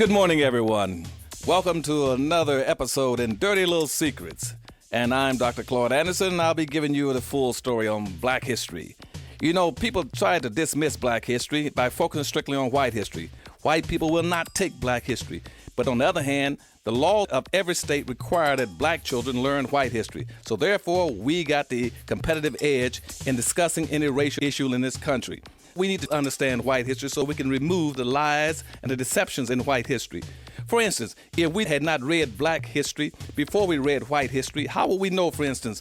Good morning, everyone. Welcome to another episode in Dirty Little Secrets. And I'm Dr. Claud Anderson, and I'll be giving you the full story on Black history. You know, people try to dismiss Black history by focusing strictly on white history. White people will not take Black history. But on the other hand, the law of every state require that Black children learn white history. So therefore, we got the competitive edge in discussing any racial issue in this country. We need to understand white history so we can remove the lies and the deceptions in white history. For instance, if we had not read Black history before we read white history, how would we know, for instance,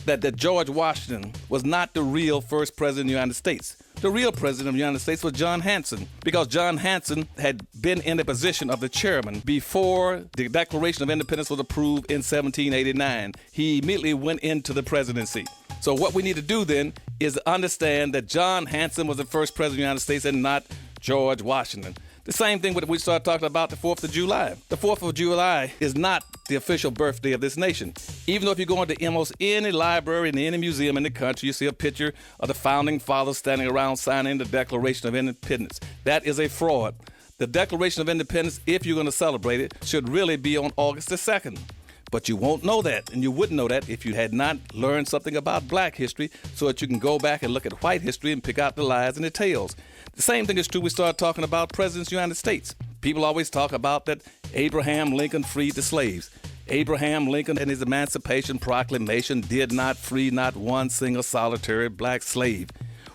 that George Washington was not the real first president of the United States? The real president of the United States was John Hanson, because John Hanson had been in the position of the chairman before the Declaration of Independence was approved in 1789. He immediately went into the presidency. So what we need to do then is understand that John Hanson was the first president of the United States and not George Washington. The same thing when we start talking about the 4th of July. The 4th of July is not the official birthday of this nation. Even though if you go into almost any library and any museum in the country, you see a picture of the founding fathers standing around signing the Declaration of Independence. That is a fraud. The Declaration of Independence, if you're going to celebrate it, should really be on August the 2nd. But you won't know that, and you wouldn't know that if you had not learned something about Black history so that you can go back and look at white history and pick out the lies and the tales. The same thing is true when we start talking about presidents of the United States. People always talk about that Abraham Lincoln freed the slaves. Abraham Lincoln and his Emancipation Proclamation did not free not one single solitary Black slave.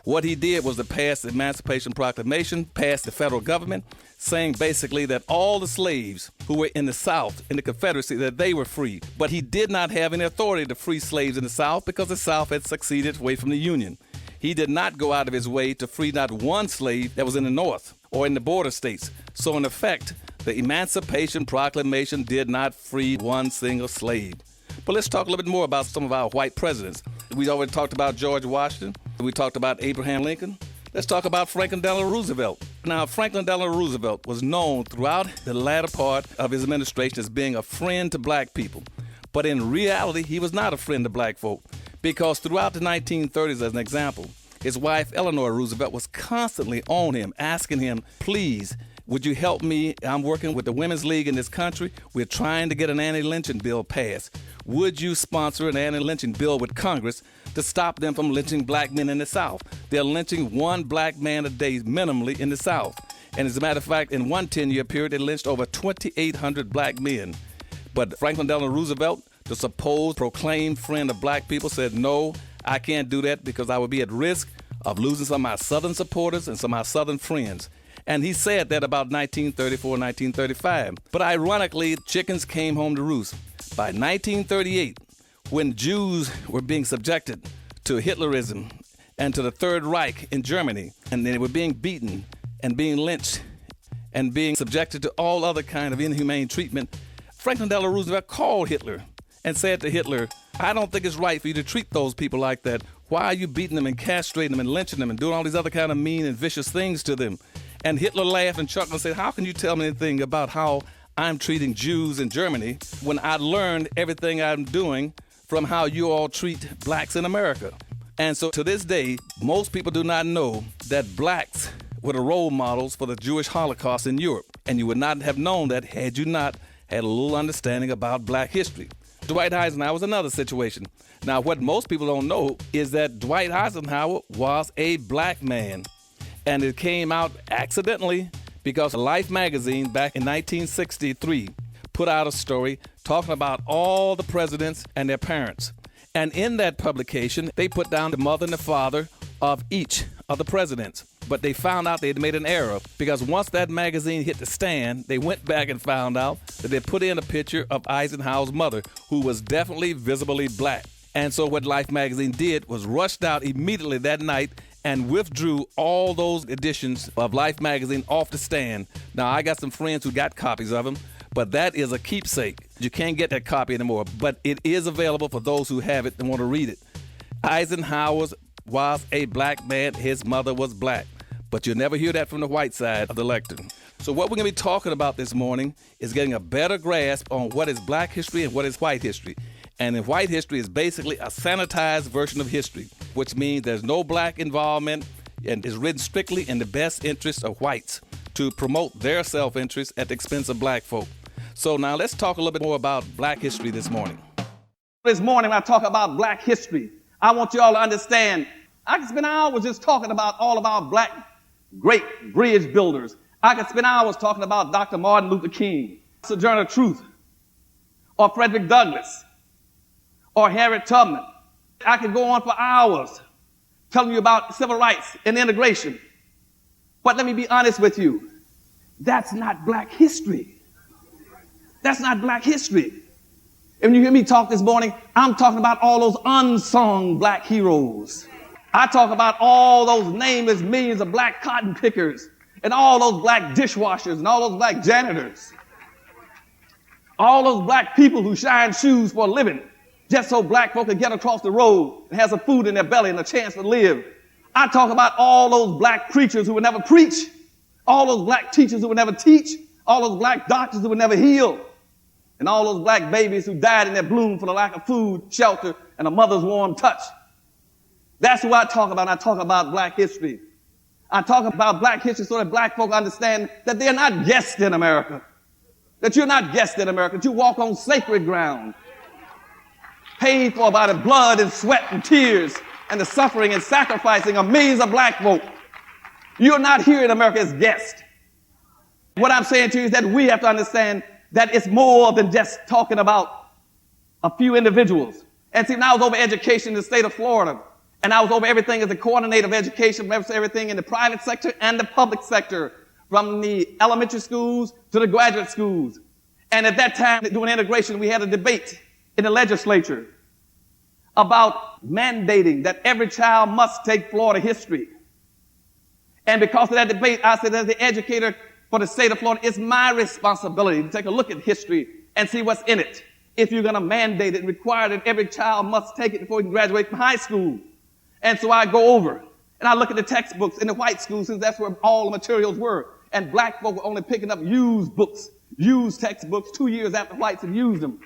What he did was to pass the Emancipation Proclamation, pass the federal government, saying basically that all the slaves who were in the South, in the Confederacy, that they were free. But he did not have any authority to free slaves in the South because the South had succeeded away from the Union. He did not go out of his way to free not one slave that was in the North or in the border states. So in effect, the Emancipation Proclamation did not free one single slave. But let's talk a little bit more about some of our white presidents. We already talked about George Washington. We talked about Abraham Lincoln. Let's talk about Franklin Delano Roosevelt. Now, Franklin Delano Roosevelt was known throughout the latter part of his administration as being a friend to Black people. But in reality, he was not a friend to Black folk, because throughout the 1930s, as an example, his wife, Eleanor Roosevelt, was constantly on him, asking him, please, would you help me? I'm working with the Women's League in this country. We're trying to get an anti-lynching bill passed. Would you sponsor an anti-lynching bill with Congress to stop them from lynching Black men in the South? They're lynching one Black man a day minimally in the South. And as a matter of fact, in one 10-year period, they lynched over 2,800 Black men. But Franklin Delano Roosevelt, the supposed proclaimed friend of Black people, said, no, I can't do that because I would be at risk of losing some of my Southern supporters and some of my Southern friends. And he said that about 1934, 1935. But ironically, chickens came home to roost. By 1938, when Jews were being subjected to Hitlerism and to the Third Reich in Germany, and they were being beaten and being lynched and being subjected to all other kind of inhumane treatment, Franklin Delano Roosevelt called Hitler and said to Hitler, I don't think it's right for you to treat those people like that. Why are you beating them and castrating them and lynching them and doing all these other kind of mean and vicious things to them? And Hitler laughed and chuckled and said, how can you tell me anything about how I'm treating Jews in Germany when I learned everything I'm doing from how you all treat Blacks in America? And so to this day, most people do not know that Blacks were the role models for the Jewish Holocaust in Europe. And you would not have known that had you not had a little understanding about Black history. Dwight Eisenhower was another situation. Now, what most people don't know is that Dwight Eisenhower was a Black man. And it came out accidentally because Life magazine back in 1963 put out a story talking about all the presidents and their parents. And in that publication, they put down the mother and the father of each of the presidents. But they found out they had made an error because once that magazine hit the stand, they went back and found out that they put in a picture of Eisenhower's mother, who was definitely visibly Black. And so what Life magazine did was rushed out immediately that night and withdrew all those editions of Life magazine off the stand. Now, I got some friends who got copies of them, but that is a keepsake. You can't get that copy anymore, but it is available for those who have it and want to read it. Eisenhower was a Black man. His mother was Black. But you'll never hear that from the white side of the lectern. So what we're going to be talking about this morning is getting a better grasp on what is Black history and what is white history. And in white history is basically a sanitized version of history, which means there's no Black involvement and is written strictly in the best interest of whites to promote their self-interest at the expense of black folk. So now let's talk a little bit more about black history this morning. This morning when I talk about black history, I want you all to understand, I could spend hours just talking about all of our black great bridge builders. I could spend hours talking about Dr. Martin Luther King, Sojourner Truth, or Frederick Douglass, or Harriet Tubman. I could go on for hours telling you about civil rights and integration. But let me be honest with you. That's not black history. That's not black history. And when you hear me talk this morning, I'm talking about all those unsung black heroes. I talk about all those nameless millions of black cotton pickers and all those black dishwashers and all those black janitors. All those black people who shine shoes for a living just so black folk can get across the road and have some food in their belly and a chance to live. I talk about all those black preachers who would never preach, all those black teachers who would never teach, all those black doctors who would never heal, and all those black babies who died in their bloom for the lack of food, shelter, and a mother's warm touch. That's who I talk about. I talk about black history. I talk about black history so that black folk understand that they're not guests in America, that you're not guests in America, that you walk on sacred ground, paid for by the blood and sweat and tears and the suffering and sacrificing of millions of black folk. You're not here in America as guests. What I'm saying to you is that we have to understand that it's more than just talking about a few individuals. And see, when I was over education in the state of Florida, and I was over everything as the coordinator of education, everything in the private sector and the public sector, from the elementary schools to the graduate schools. And at that time, doing integration, we had a debate in the legislature about mandating that every child must take Florida history. And because of that debate, I said, as the educator for the state of Florida, it's my responsibility to take a look at history and see what's in it. If you're going to mandate it and require that every child must take it before he can graduate from high school. And so I go over and I look at the textbooks in the white schools, since that's where all the materials were. And black folk were only picking up used books, used textbooks 2 years after whites had used them.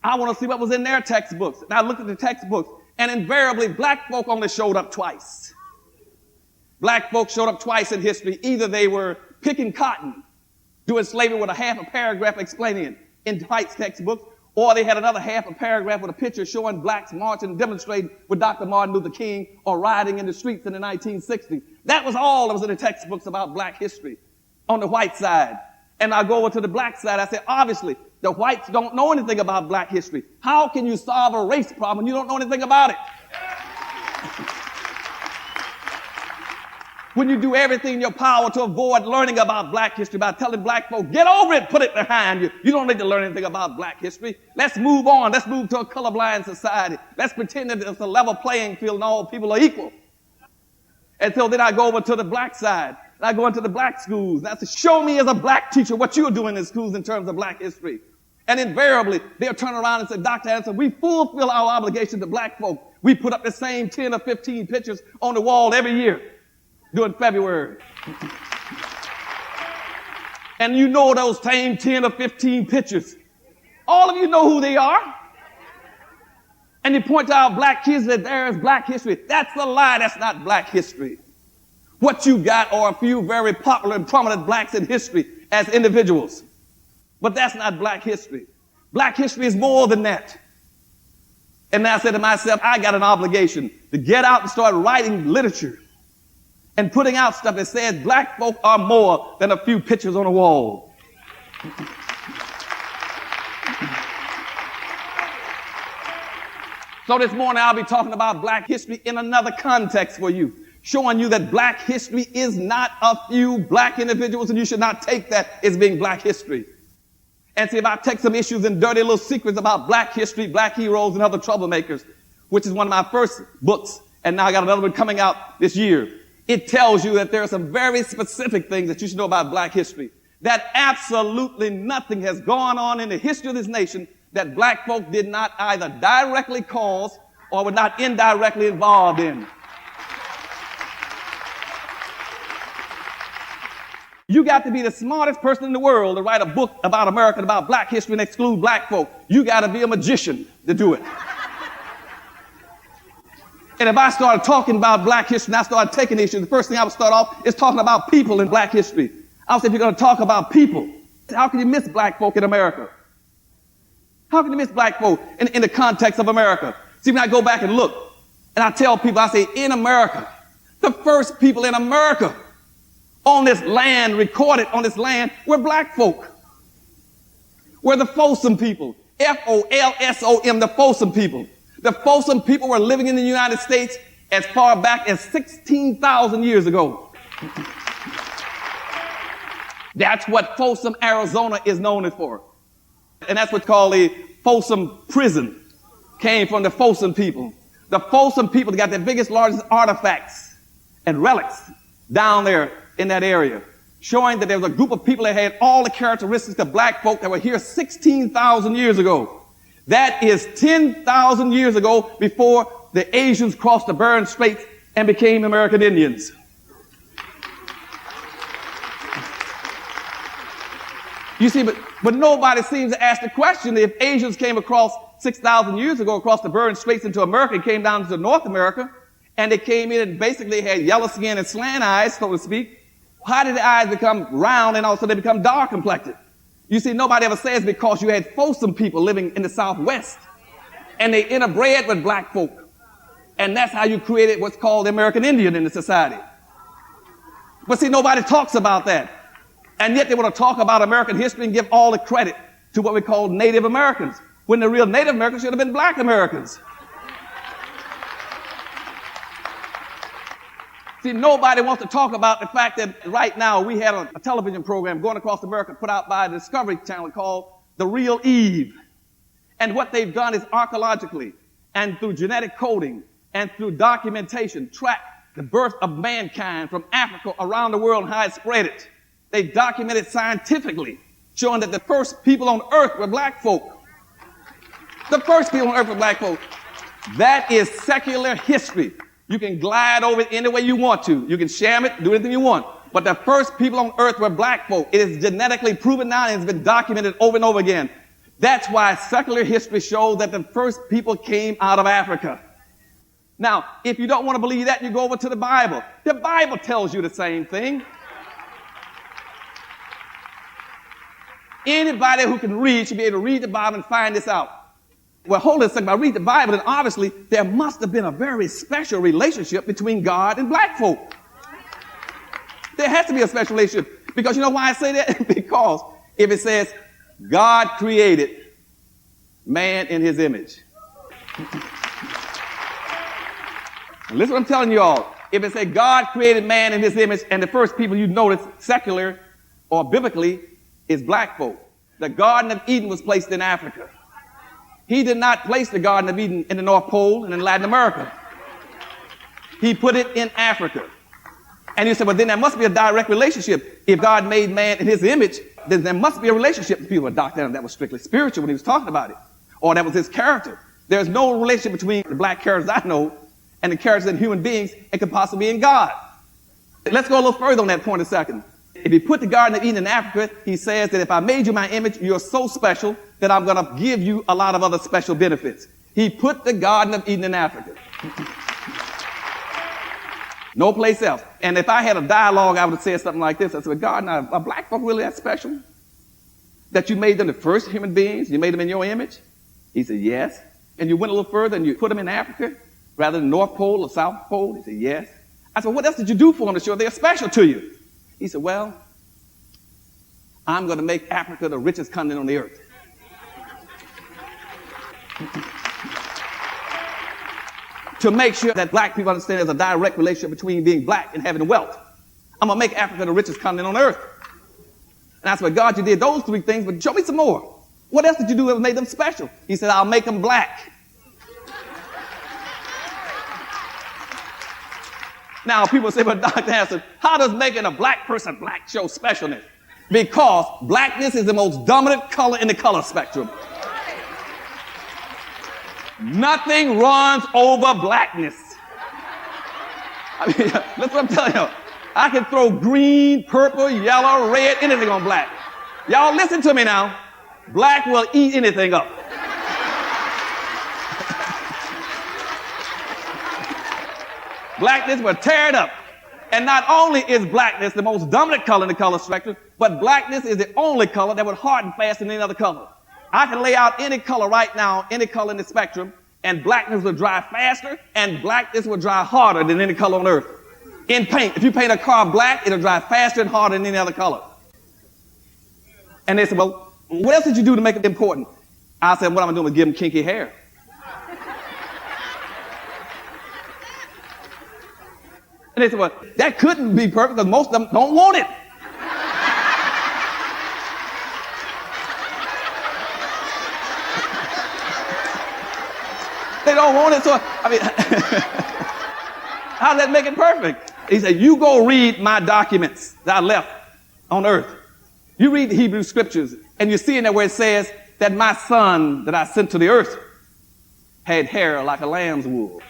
I want to see what was in their textbooks. And I looked at the textbooks, and invariably black folk only showed up twice. Black folk showed up twice in history. Either they were picking cotton, doing slavery with a half a paragraph explaining it in whites' textbooks, or they had another half a paragraph with a picture showing blacks marching and demonstrating with Dr. Martin Luther King or rioting in the streets in the 1960s. That was all that was in the textbooks about black history on the white side. And I go over to the black side. I say, obviously, the whites don't know anything about black history. How can you solve a race problem when you don't know anything about it? When you do everything in your power to avoid learning about black history by telling black folk, get over it, put it behind you. You don't need to learn anything about black history. Let's move on. Let's move to a colorblind society. Let's pretend that it's a level playing field and all people are equal. And so then I go over to the black side. And I go into the black schools. And I say, show me as a black teacher what you're doing in schools in terms of black history. And invariably, they'll turn around and say, Dr. Anderson, we fulfill our obligation to black folk. We put up the same 10 or 15 pictures on the wall every year during February. And you know those same 10 or 15 pictures. All of you know who they are. And you point to our black kids that there is black history. That's a lie. That's not black history. What you got are a few very popular and prominent blacks in history as individuals. But that's not black history. Black history is more than that. And I said to myself, I got an obligation to get out and start writing literature and putting out stuff that says black folk are more than a few pictures on a wall. So this morning I'll be talking about black history in another context for you, showing you that black history is not a few black individuals, and you should not take that as being black history. And see, if I take some issues and dirty little secrets about black history, black heroes, and other troublemakers, which is one of my first books, and now I got another one coming out this year, it tells you that there are some very specific things that you should know about black history, that absolutely nothing has gone on in the history of this nation that black folk did not either directly cause or were not indirectly involved in. You got to be the smartest person in the world to write a book about America, about black history, and exclude black folk. You got to be a magician to do it. And if I started talking about black history and I started taking issues, the first thing I would start off is talking about people in black history. I'll say if you're going to talk about people, how can you miss black folk in America? How can you miss black folk in the context of America? See, when I go back and look, and I tell people, I say, in America, the first people in America on this land, recorded on this land, were black folk. Were the Folsom people. Folsom, the Folsom people. The Folsom people were living in the United States as far back as 16,000 years ago. That's what Folsom, Arizona is known for. And that's what's called the Folsom prison. Came from the Folsom people. The Folsom people got the biggest, largest artifacts and relics down there in that area, showing that there was a group of people that had all the characteristics of black folk that were here 16,000 years ago. That is 10,000 years ago before the Asians crossed the Bering Straits and became American Indians. You see, but nobody seems to ask the question if Asians came across 6,000 years ago across the Bering Straits into America and came down to North America, and they came in and basically had yellow skin and slant eyes, so to speak. How did the eyes become round and also they become dark complected? You see, nobody ever says because you had Folsom people living in the Southwest, and they interbred with black folk. And that's how you created what's called the American Indian in the society. But see, nobody talks about that. And yet they want to talk about American history and give all the credit to what we call Native Americans, when the real Native Americans should have been black Americans. See, nobody wants to talk about the fact that right now we had a television program going across America put out by the Discovery Channel called The Real Eve. And what they've done is archaeologically and through genetic coding and through documentation track the birth of mankind from Africa around the world and how it spread it. They documented scientifically, showing that the first people on earth were black folk. The first people on earth were black folk. That is secular history. You can glide over it any way you want to. You can sham it, do anything you want. But the first people on earth were black folk. It is genetically proven now and it's been documented over and over again. That's why secular history shows that the first people came out of Africa. Now, if you don't want to believe that, you go over to the Bible. The Bible tells you the same thing. Anybody who can read should be able to read the Bible and find this out. Well, hold on a second. I read the Bible, and obviously there must have been a very special relationship between God and black folk. There has to be a special relationship. Because you know why I say that? Because if it says God created man in his image. Listen to what I'm telling you all. If it says God created man in his image, and the first people you notice secular or biblically is black folk. The Garden of Eden was placed in Africa. He did not place the Garden of Eden in the North Pole and in Latin America. He put it in Africa. And you say, well, then there must be a direct relationship. If God made man in his image, then there must be a relationship. People would dock down that was strictly spiritual when he was talking about it. Or that was his character. There's no relationship between the black characters I know and the characters in human beings it could possibly be in God. Let's go a little further on that point a second. If he put the Garden of Eden in Africa, he says that if I made you my image, you're so special that I'm going to give you a lot of other special benefits. He put the Garden of Eden in Africa. No place else. And if I had a dialogue, I would have said something like this. I said, God, now, are black folk really that special? That you made them the first human beings? You made them in your image? He said, yes. And you went a little further and you put them in Africa rather than North Pole or South Pole? He said, yes. I said, what else did you do for them to show they're special to you? He said, well, I'm going to make Africa the richest continent on the earth. To make sure that black people understand there's a direct relationship between being black and having wealth. I'm going to make Africa the richest continent on earth. And I said, well, God, you did those three things, but show me some more. What else did you do that made them special? He said, I'll make them black. Now, people say, but Dr. Hanson, how does making a black person black show specialness? Because blackness is the most dominant color in the color spectrum. Nothing runs over blackness. I mean, that's what I'm telling you. I can throw green, purple, yellow, red, anything on black. Y'all listen to me now. Black will eat anything up. Blackness will tear it up. And not only is blackness the most dominant color in the color spectrum, but blackness is the only color that would harden faster than any other color. I can lay out any color right now, any color in the spectrum, and blackness will dry faster, and blackness will dry harder than any color on earth. In paint, if you paint a car black, it'll dry faster and harder than any other color. And they said, well, what else did you do to make it important? I said, what I'm doing is give them kinky hair. And they said, well, that couldn't be perfect because most of them don't want it. They don't want it, so, I mean, how does that make it perfect? He said, you go read my documents that I left on earth. You read the Hebrew scriptures, and you see in there where it says that my son that I sent to the earth had hair like a lamb's wool.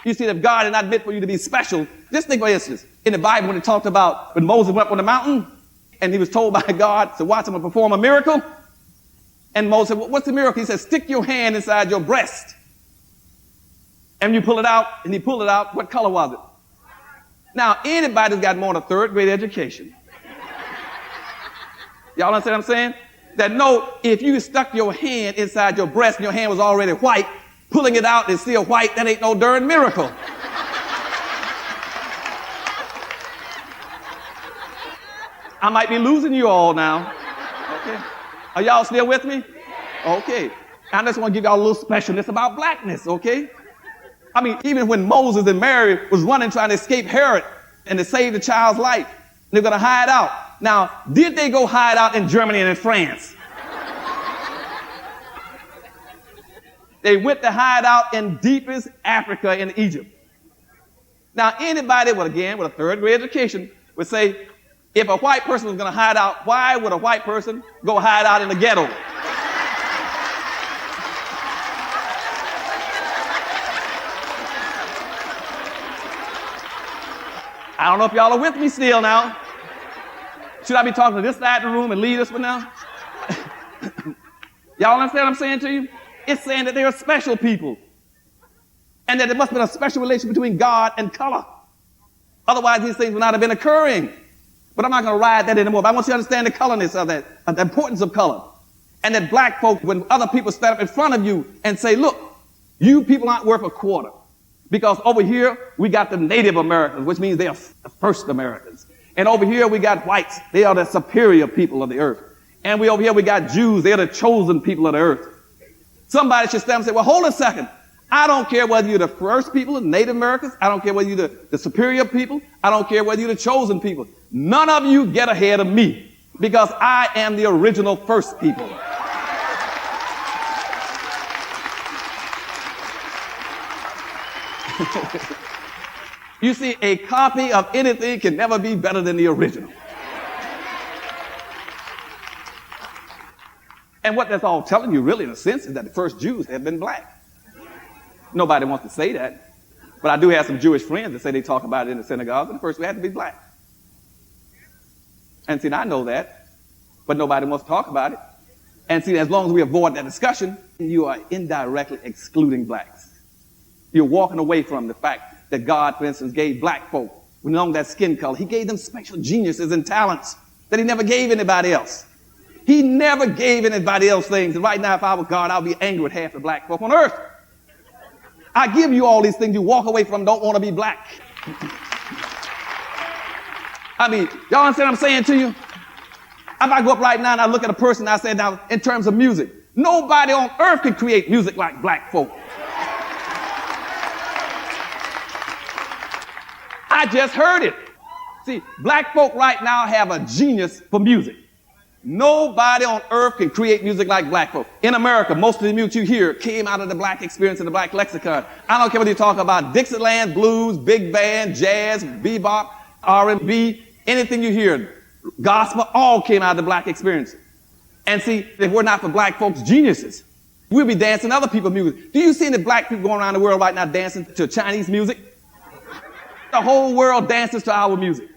You see, if God had not meant for you to be special, just think, for instance, in the Bible when it talked about when Moses went up on the mountain, and he was told by God to watch him perform a miracle. And Moses said, well, what's the miracle? He said, stick your hand inside your breast. And you pull it out, and he pulled it out. What color was it? Now, anybody's got more than a third grade education. Y'all understand what I'm saying? That no, if you stuck your hand inside your breast and your hand was already white, pulling it out and still white, that ain't no darn miracle. I might be losing you all now. Okay. Are y'all still with me? Okay. I just want to give y'all a little specialness about blackness, okay? I mean, even when Moses and Mary was running trying to escape Herod and to save the child's life, they're going to hide out. Now, did they go hide out in Germany and in France? They went to hide out in deepest Africa in Egypt. Now, anybody with a third grade education would say, if a white person was going to hide out, why would a white person go hide out in the ghetto? I don't know if y'all are with me still now. Should I be talking to this side of the room and leave this one now? Y'all understand what I'm saying to you? It's saying that they are special people. And that there must have been a special relation between God and color. Otherwise, these things would not have been occurring. But I'm not going to ride that anymore. But I want you to understand the colorness of that, the importance of color. And that black folk, when other people stand up in front of you and say, look, you people aren't worth a quarter. Because over here, we got the Native Americans, which means they are the first Americans. And over here, we got whites. They are the superior people of the earth. And over here, we got Jews. They are the chosen people of the earth. Somebody should stand and say, well, hold a second. I don't care whether you're the first people, the Native Americans. I don't care whether you're the superior people. I don't care whether you're the chosen people. None of you get ahead of me because I am the original first people. You see, a copy of anything can never be better than the original. And what that's all telling you, really, in a sense, is that the first Jews have been black. Nobody wants to say that. But I do have some Jewish friends that say they talk about it in the synagogue, and first we had to be black. And see, I know that, but nobody wants to talk about it. And see, as long as we avoid that discussion, you are indirectly excluding blacks. You're walking away from the fact that God, for instance, gave black folk, along that skin color, he gave them special geniuses and talents that he never gave anybody else. He never gave anybody else things. And right now, if I were God, I'd be angry with half the black folk on earth. I give you all these things you walk away from, don't want to be black. I mean, y'all understand what I'm saying to you? If I go up right now and I look at a person, I say, now, in terms of music, nobody on earth can create music like black folk. I just heard it. See, black folk right now have a genius for music. Nobody on earth can create music like black folk. In America, most of the music you hear came out of the black experience and the black lexicon. I don't care whether you talk about Dixieland, blues, big band, jazz, bebop, R&B, anything you hear, gospel, all came out of the black experience. And see, if we're not for black folks' geniuses, we'll be dancing other people's music. Do you see any black people going around the world right now dancing to Chinese music? The whole world dances to our music.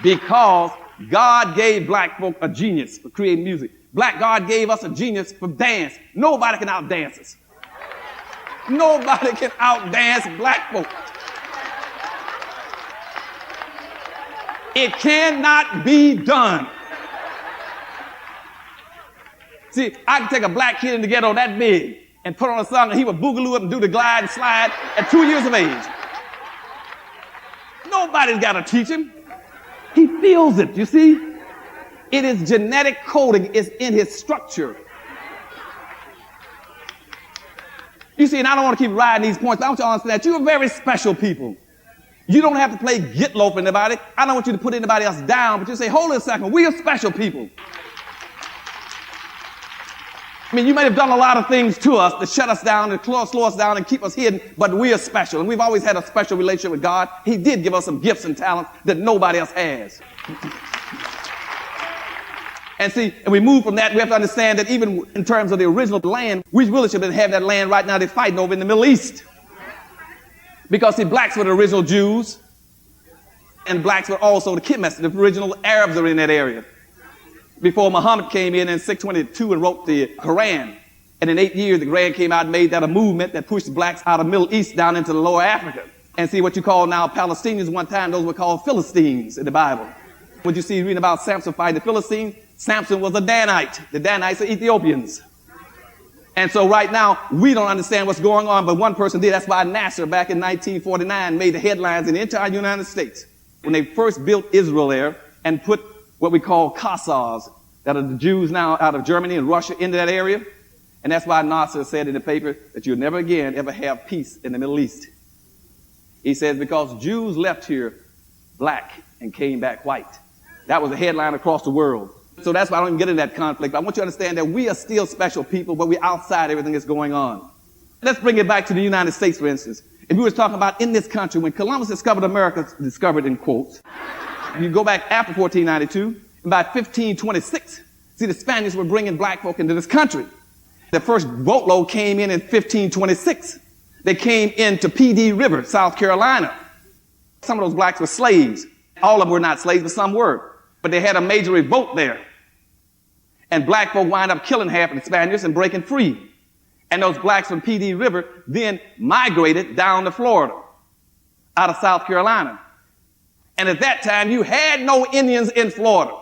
Because God gave black folk a genius for creating music. God gave us a genius for dance. Nobody can outdance us. Nobody can outdance black folk. It cannot be done. See, I can take a black kid in the ghetto that big and put on a song and he would boogaloo up and do the glide and slide at 2 years of age. Nobody's got to teach him. He feels it, you see? It is genetic coding. It's in his structure. You see, and I don't want to keep riding these points, but I want you to understand that you are very special people. You don't have to play get low for anybody. I don't want you to put anybody else down, but you say, hold on a second, we are special people. I mean, you may have done a lot of things to us to shut us down and slow us down and keep us hidden, but we are special, and we've always had a special relationship with God. He did give us some gifts and talents that nobody else has. And see, and we move from that, we have to understand that even in terms of the original land, we really should have that land right now they're fighting over in the Middle East. Because see, blacks were the original Jews, and blacks were also the kidnappers. The original Arabs are in that area. Before Muhammad came in 622 and wrote the Quran. And in 8 years, the Quran came out and made that a movement that pushed blacks out of the Middle East down into the lower Africa. And see, what you call now Palestinians, one time those were called Philistines in the Bible. When you see reading about Samson fighting the Philistines, Samson was a Danite. The Danites are Ethiopians. And so right now, we don't understand what's going on, but one person did. That's why Nasser back in 1949 made the headlines in the entire United States. When they first built Israel there and put what we call Khazars, that are the Jews now out of Germany and Russia into that area. And that's why Nasser said in the paper that you'll never again ever have peace in the Middle East. He says because Jews left here black and came back white. That was the headline across the world. So that's why I don't even get into that conflict. But I want you to understand that we are still special people, but we're outside everything that's going on. Let's bring it back to the United States, for instance. If we were talking about in this country, when Columbus discovered America, discovered in quotes, you go back after 1492, and by 1526, see, the Spaniards were bringing black folk into this country. The first boatload came in 1526. They came into P.D. River, South Carolina. Some of those blacks were slaves. All of them were not slaves, but some were. But they had a major revolt there. And black folk wind up killing half of the Spaniards and breaking free. And those blacks from P.D. River then migrated down to Florida, out of South Carolina. And at that time, you had no Indians in Florida.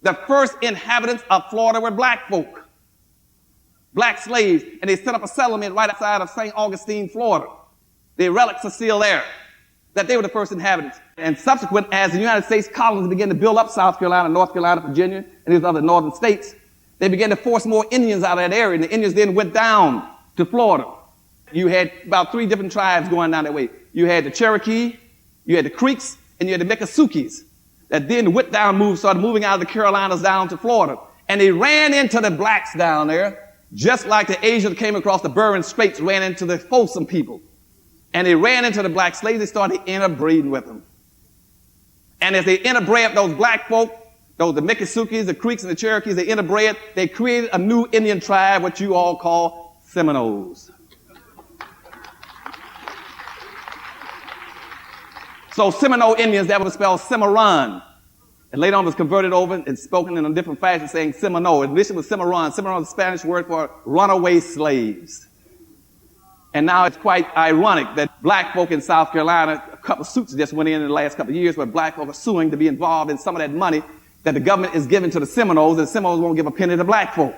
The first inhabitants of Florida were black folk, black slaves, and they set up a settlement right outside of St. Augustine, Florida. The relics are still there, that they were the first inhabitants. And subsequent, as the United States colonies began to build up South Carolina, North Carolina, Virginia, and these other northern states, they began to force more Indians out of that area, and the Indians then went down to Florida. You had about 3 different tribes going down that way. You had the Cherokee, you had the Creeks, and you had the Miccosukes that then went down, started moving out of the Carolinas down to Florida. And they ran into the blacks down there, just like the Asians that came across the Bering Straits ran into the Folsom people. And they ran into the black slaves, they started interbreeding with them. And as they interbred those black folk, the Miccosukes, the Creeks, and the Cherokees, they interbred, they created a new Indian tribe, what you all call Seminoles. So Seminole Indians, that was spelled Cimarron. And later on was converted over and spoken in a different fashion, saying Seminole. Initially was Cimarron. Cimarron is the Spanish word for runaway slaves. And now it's quite ironic that black folk in South Carolina, a couple of suits just went in the last couple of years where black folk are suing to be involved in some of that money that the government is giving to the Seminoles, and the Seminoles won't give a penny to black folk.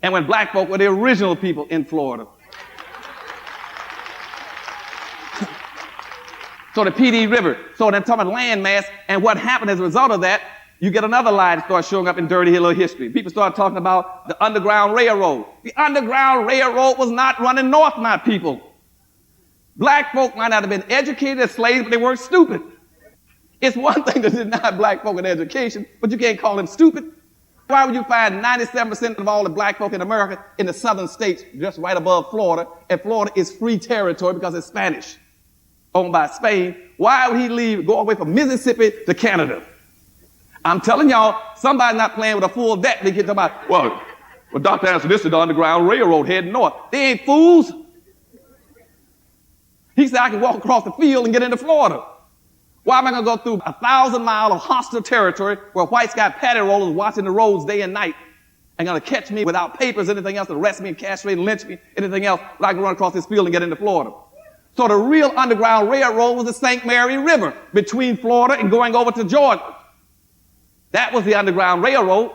And when black folk were the original people in Florida. So the P.D. River, so they're talking about landmass, and what happened as a result of that, you get another lie that starts showing up in dirty little history. People start talking about the Underground Railroad. The Underground Railroad was not running north, my people. Black folk might not have been educated as slaves, but they weren't stupid. It's one thing to deny black folk an education, but you can't call them stupid. Why would you find 97% of all the black folk in America in the southern states, just right above Florida, and Florida is free territory because it's Spanish, owned by Spain? Why would he go away from Mississippi to Canada? I'm telling y'all, somebody's not playing with a full deck. They get about, well, Dr. Anderson, this is the Underground Railroad heading north. They ain't fools. He said, I can walk across the field and get into Florida. Why am I going to go through 1,000 miles of hostile territory where whites got paddy rollers watching the roads day and night and going to catch me without papers, anything else, arrest me and castrate and lynch me, anything else, but I can run across this field and get into Florida. So the real Underground Railroad was the St. Mary River between Florida and going over to Georgia. That was the Underground Railroad.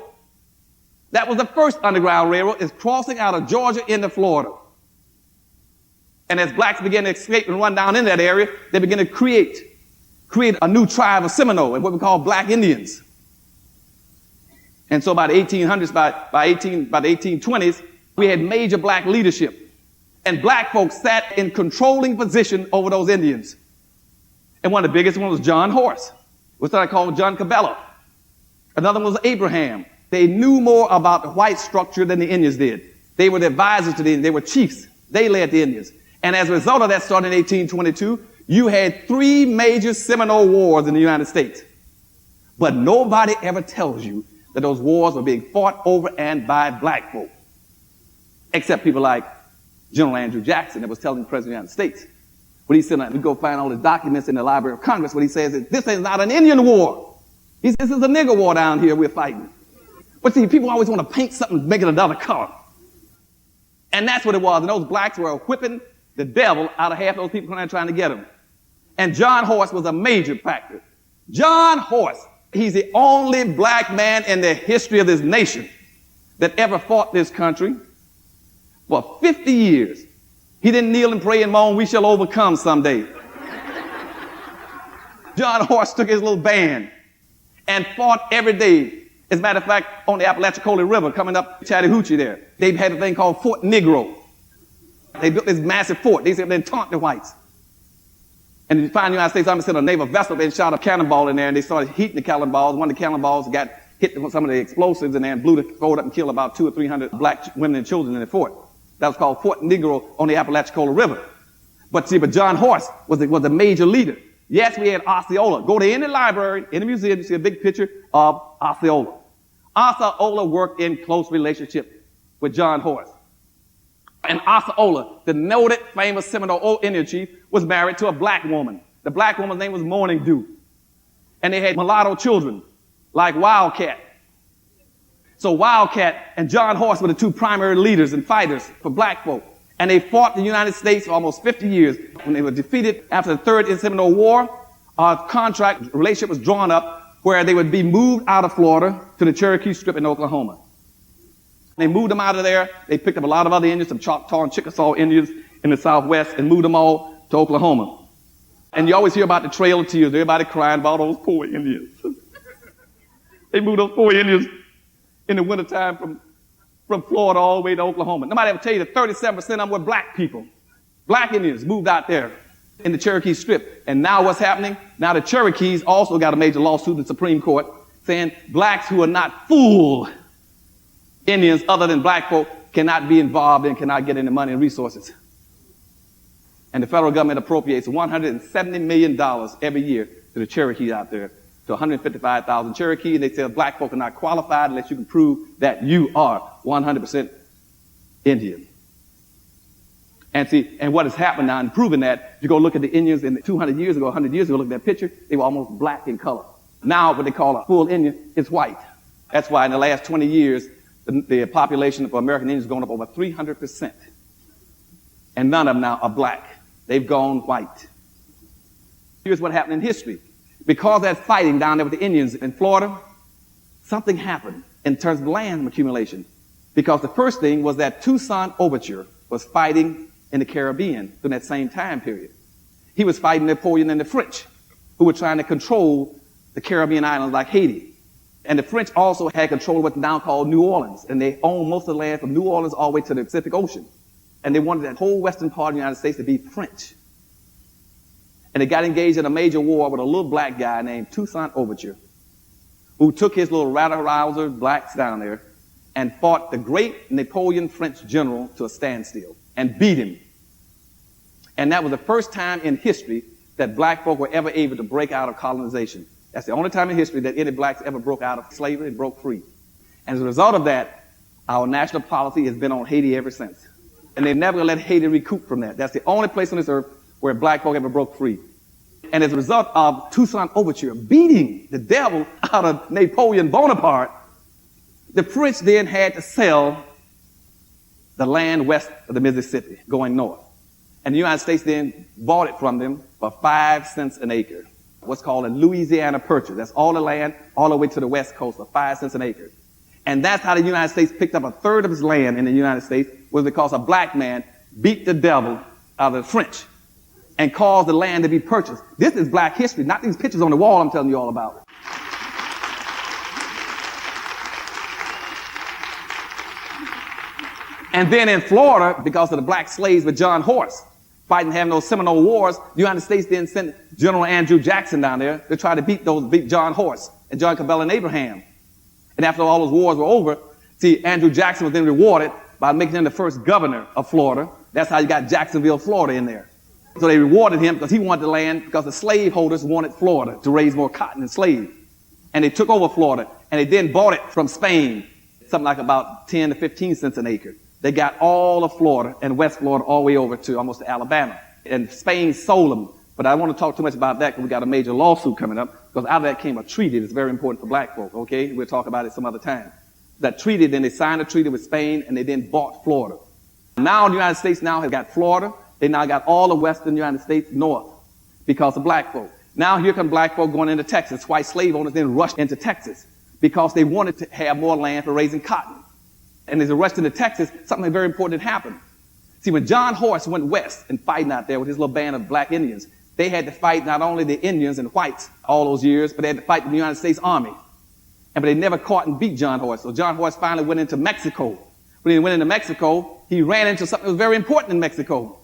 That was the first Underground Railroad, is crossing out of Georgia into Florida. And as blacks began to escape and run down in that area, they began to create a new tribe of Seminole and what we call black Indians. And so by the 1800s, by the 1820s, we had major black leadership. And black folks sat in controlling position over those Indians. And one of the biggest ones was John Horse, which I call John Cabela. Another one was Abraham. They knew more about the white structure than the Indians did. They were the advisors to the Indians. They were chiefs. They led the Indians. And as a result of that, starting in 1822, you had 3 major Seminole wars in the United States. But nobody ever tells you that those wars were being fought over and by black folk. Except people like General Andrew Jackson that was telling the President of the United States. When he said, we go find all the documents in the Library of Congress, what he says is, this is not an Indian war. He says, this is a nigger war down here we're fighting. But see, people always want to paint something, make it another color. And that's what it was. And those blacks were whipping the devil out of half those people trying to get him. And John Horse was a major factor. John Horse, he's the only black man in the history of this nation that ever fought this country. For 50 years, he didn't kneel and pray and moan, we shall overcome someday. John Horse took his little band and fought every day. As a matter of fact, on the Apalachicola River, coming up Chattahoochee there, they had a thing called Fort Negro. They built this massive fort. They said they'd taunt the whites. And you find the United States Army sent a naval vessel, they shot a cannonball in there, and they started heating the cannonballs. One of the cannonballs got hit with some of the explosives in there and blew the fort up and killed about 200 or 300 black women and children in the fort. That was called Fort Negro on the Apalachicola River. But John Horse was a major leader. Yes, we had Osceola. Go to any library, any museum, you see a big picture of Osceola. Osceola worked in close relationship with John Horse. And Osceola, the noted, famous Seminole Indian chief, was married to a black woman. The black woman's name was Morning Dew. And they had mulatto children, like Wildcat. So Wildcat and John Horse were the 2 primary leaders and fighters for black folk. And they fought the United States for almost 50 years. When they were defeated after the Third Seminole War, a contract relationship was drawn up where they would be moved out of Florida to the Cherokee Strip in Oklahoma. They moved them out of there. They picked up a lot of other Indians, some Choctaw and Chickasaw Indians in the Southwest, and moved them all to Oklahoma. And you always hear about the Trail of Tears. Everybody crying about those poor Indians. They moved those poor Indians in the wintertime from Florida all the way to Oklahoma. Nobody ever tell you that 37% of them were black people. Black Indians moved out there in the Cherokee Strip. And now what's happening? Now the Cherokees also got a major lawsuit in the Supreme Court saying blacks who are not full Indians other than black folk cannot be involved and cannot get any money and resources. And the federal government appropriates $170 million every year to the Cherokee out there, to 155,000 Cherokee, and they say black folk are not qualified unless you can prove that you are 100% Indian. And what has happened now in proving that, you go look at the Indians in 200 years ago, 100 years ago, look at that picture, they were almost black in color. Now what they call a full Indian is white. That's why in the last 20 years, the population of American Indians has gone up over 300%. And none of them now are black. They've gone white. Here's what happened in history. Because of that fighting down there with the Indians in Florida, something happened in terms of land accumulation. Because the first thing was that Toussaint Overture was fighting in the Caribbean during that same time period. He was fighting Napoleon and the French, who were trying to control the Caribbean islands like Haiti. And the French also had control of what's now called New Orleans. And they owned most of the land from New Orleans all the way to the Pacific Ocean. And they wanted that whole western part of the United States to be French. And they got engaged in a major war with a little black guy named Toussaint Overture, who took his little rouser blacks down there and fought the great Napoleon French general to a standstill and beat him. And that was the first time in history that black folk were ever able to break out of colonization. That's the only time in history that any blacks ever broke out of slavery and broke free. And as a result of that, our national policy has been on Haiti ever since. And they're never going to let Haiti recoup from that. That's the only place on this earth where black folk ever broke free. And as a result of Toussaint Overture beating the devil out of Napoleon Bonaparte, The French then had to sell the land west of the Mississippi, going north. And the United States then bought it from them for 5 cents an acre. What's called a Louisiana Purchase. That's all the land all the way to the west coast for 5 cents an acre. And that's how the United States picked up a third of its land in the United States, was because a black man beat the devil out of the French and caused the land to be purchased. This is black history, not these pictures on the wall I'm telling you all about. And then in Florida, because of the black slaves with John Horse fighting, having those Seminole Wars, the United States then sent General Andrew Jackson down there to try to beat John Horse and John Cabell and Abraham. And after all those wars were over, see, Andrew Jackson was then rewarded by making him the first governor of Florida. That's how you got Jacksonville, Florida in there. So they rewarded him because he wanted the land, because the slaveholders wanted Florida to raise more cotton and slaves. And they took over Florida, and they then bought it from Spain, something like about 10 to 15 cents an acre. They got all of Florida and West Florida all the way over to almost to Alabama. And Spain sold them. But I don't want to talk too much about that because we got a major lawsuit coming up, because out of that came a treaty that's very important for black folk, okay? We'll talk about it some other time. That treaty, then they signed a treaty with Spain, and they then bought Florida. Now the United States now has got Florida. They now got all the western United States north because of black folk. Now here come black folk going into Texas. White slave owners then rushed into Texas because they wanted to have more land for raising cotton. And as they rushed into Texas, something very important had happened. See, when John Horse went west and fighting out there with his little band of black Indians, they had to fight not only the Indians and whites all those years, but they had to fight the United States Army. But they never caught and beat John Horse. So John Horse finally went into Mexico. When he went into Mexico, he ran into something that was very important in Mexico.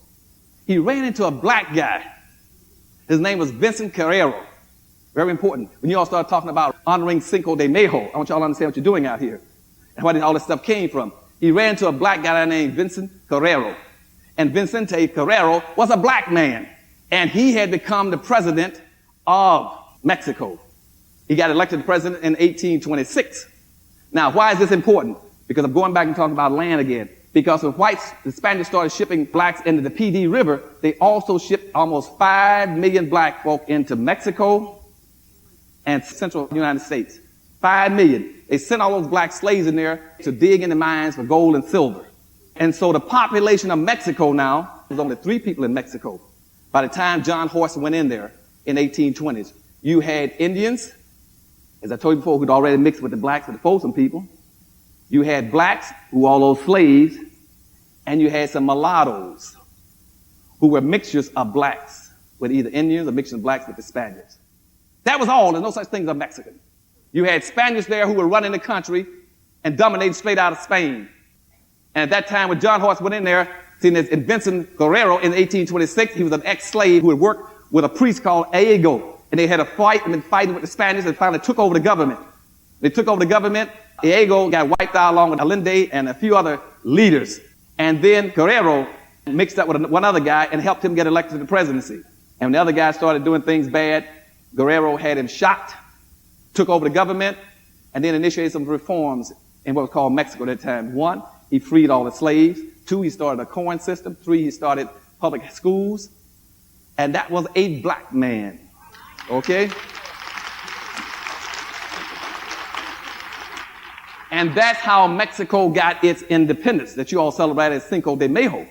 He ran into a black guy. His name was Vincent Carrero. Very important. When you all start talking about honoring Cinco de Mayo, I want you all to understand what you're doing out here and where all this stuff came from. He ran into a black guy named Vincent Carrero. And Vicente Carrero was a black man. And he had become the president of Mexico. He got elected president in 1826. Now, why is this important? Because I'm going back and talking about land again. Because when the Spanish started shipping blacks into the PD River, they also shipped almost 5 million black folk into Mexico and central United States. 5 million. They sent all those black slaves in there to dig in the mines for gold and silver. And so the population of Mexico now, there's only 3 people in Mexico. By the time John Horse went in there in 1820s, you had Indians, as I told you before, who'd already mixed with the blacks, with the Folsom people. You had blacks, who were all those slaves, and you had some mulattoes, who were mixtures of blacks with either Indians or mixtures of blacks with the Spaniards. That was all. There's no such thing as a Mexican. You had Spaniards there who were running the country and dominating straight out of Spain. And at that time, when John Horse went in there, seeing as Vincent Guerrero in 1826, he was an ex-slave who had worked with a priest called Iago. And they had a fight and been fighting with the Spaniards and finally took over the government. They took over the government. Iago got wiped out along with Allende and a few other leaders. And then Guerrero mixed up with one other guy and helped him get elected to the presidency. And when the other guy started doing things bad, Guerrero had him shot, took over the government, and then initiated some reforms in what was called Mexico at that time. 1, he freed all the slaves. 2, he started a corn system. 3, he started public schools. And that was a black man. Okay? And that's how Mexico got its independence that you all celebrate as Cinco de Mayo.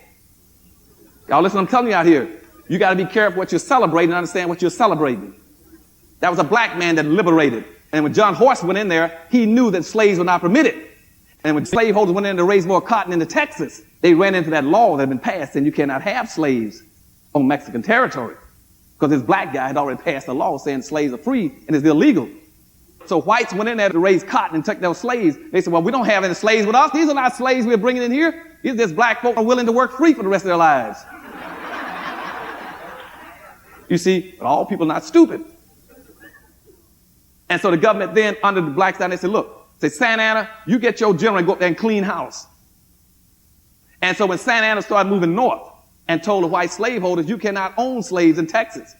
Y'all listen, I'm telling you out here, you got to be careful what you're celebrating and understand what you're celebrating. That was a black man that liberated. And when John Horse went in there, he knew that slaves were not permitted. And when slaveholders went in to raise more cotton into Texas, they ran into that law that had been passed, and you cannot have slaves on Mexican territory. Because this black guy had already passed a law saying slaves are free and it's illegal. So whites went in there to raise cotton and took those slaves. They said, well, we don't have any slaves with us. These are not slaves we're bringing in here. These are just black folk who are willing to work free for the rest of their lives. You see, but all people are not stupid. And so the government then, under the blacks down, they said, look, say, Santa Ana, you get your general and go up there and clean house. And so when Santa Ana started moving north and told the white slaveholders, you cannot own slaves in Texas.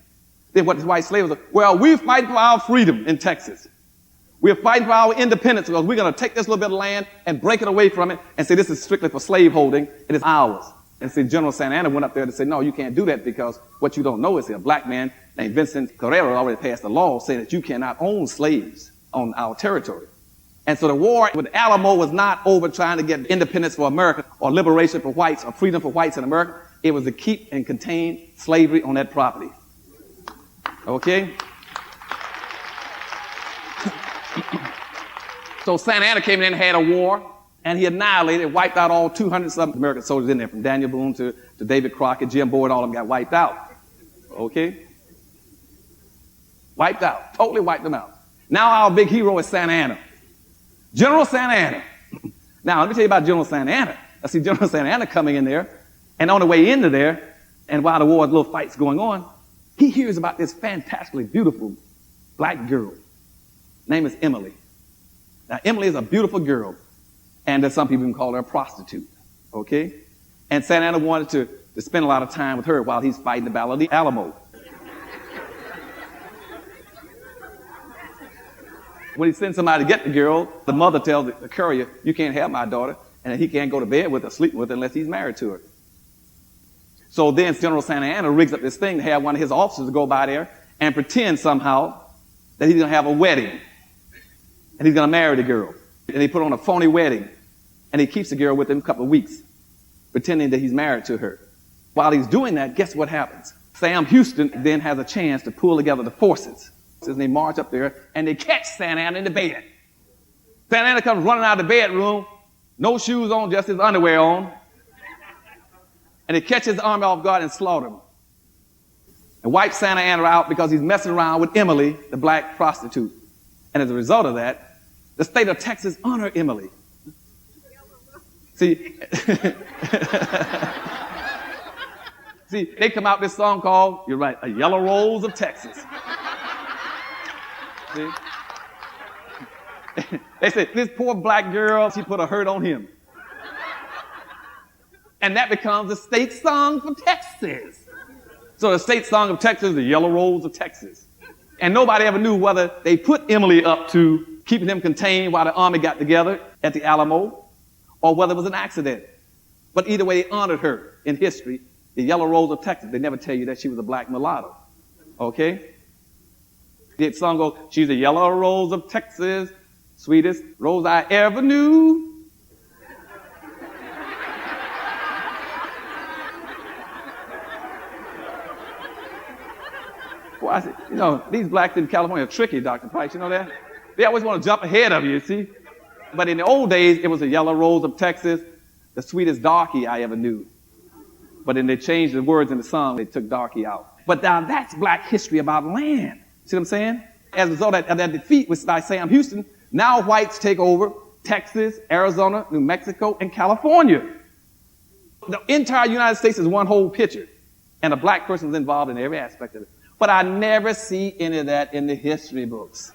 Then what the white slaves said, well, we're fighting for our freedom in Texas. We're fighting for our independence because we're going to take this little bit of land and break it away from it and say this is strictly for slaveholding and it's ours. And see, General Santa Ana went up there to say, no, you can't do that because what you don't know is a black man named Vincent Guerrero already passed a law saying that you cannot own slaves on our territory. And so the war with Alamo was not over trying to get independence for America or liberation for whites or freedom for whites in America. It was to keep and contain slavery on that property. Okay? So Santa Anna came in and had a war, and he annihilated, wiped out all 200-something American soldiers in there, from Daniel Boone to David Crockett, Jim Boyd, all of them got wiped out. Okay? Wiped out. Totally wiped them out. Now our big hero is Santa Anna. General Santa Anna. Now, let me tell you about General Santa Anna. I see General Santa Anna coming in there, and on the way into there, and while the war, little fights going on, he hears about this fantastically beautiful black girl. Name is Emily. Now, Emily is a beautiful girl, and some people even call her a prostitute, okay? And Santa Anna wanted to spend a lot of time with her while he's fighting the Battle of the Alamo. When he sends somebody to get the girl, the mother tells the courier, you can't have my daughter, and he can't go to bed with her, sleep with her, unless he's married to her. So then General Santa Anna rigs up this thing to have one of his officers go by there and pretend somehow that he's going to have a wedding. And he's going to marry the girl. And he put on a phony wedding. And he keeps the girl with him a couple of weeks, pretending that he's married to her. While he's doing that, guess what happens? Sam Houston then has a chance to pull together the forces. And they march up there, and they catch Santa Anna in the bed. Santa Anna comes running out of the bedroom, no shoes on, just his underwear on. And they catch his army off guard and slaughter him. And wipe Santa Anna out because he's messing around with Emily, the black prostitute. And as a result of that, the state of Texas honor Emily. See, they come out with this song called, you're right, A Yellow Rose of Texas. See? They said, this poor black girl, she put a hurt on him. And that becomes the state song for Texas. So the state song of Texas, The Yellow Rose of Texas. And nobody ever knew whether they put Emily up to keeping him contained while the army got together at the Alamo, or whether it was an accident. But either way, they honored her in history, the Yellow Rose of Texas. They never tell you that she was a black mulatto. Okay? The song goes, she's a yellow rose of Texas, sweetest rose I ever knew. Boy, I said, you know, these blacks in California are tricky, Dr. Price, you know that? They always want to jump ahead of you, see? But in the old days, it was a yellow rose of Texas, the sweetest darky I ever knew. But then they changed the words in the song, they took darky out. But now that's black history about land. See what I'm saying? As a result of that defeat by Sam Houston, now whites take over Texas, Arizona, New Mexico, and California. The entire United States is one whole picture, and a black person is involved in every aspect of it. But I never see any of that in the history books.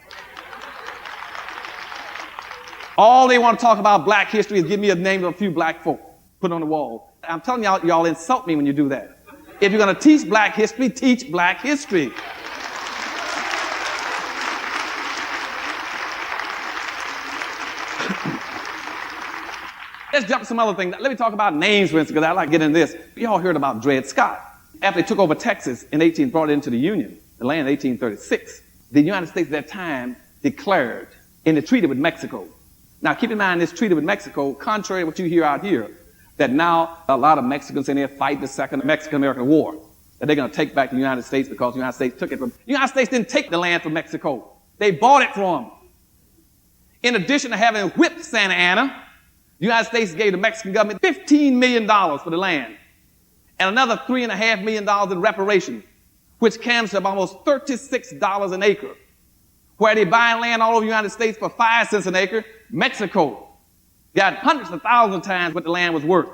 All they want to talk about black history is give me a name of a few black folk, put on the wall. I'm telling y'all insult me when you do that. If you're going to teach black history, teach black history. Let's jump to some other things. Let me talk about names, for instance, because I like getting into this. You all heard about Dred Scott. After they took over Texas brought it into the Union, the land in 1836, the United States at that time declared in the treaty with Mexico. Now, keep in mind, this treaty with Mexico, contrary to what you hear out here, that now a lot of Mexicans in there fight the Second Mexican-American War, that they're going to take back the United States because the United States took it from. The United States didn't take the land from Mexico. They bought it from them. In addition to having whipped Santa Anna, the United States gave the Mexican government $15 million for the land and another $3.5 million in reparations, which comes to almost $36 an acre. Where they buying land all over the United States for 5 cents an acre, Mexico got hundreds of thousands of times what the land was worth.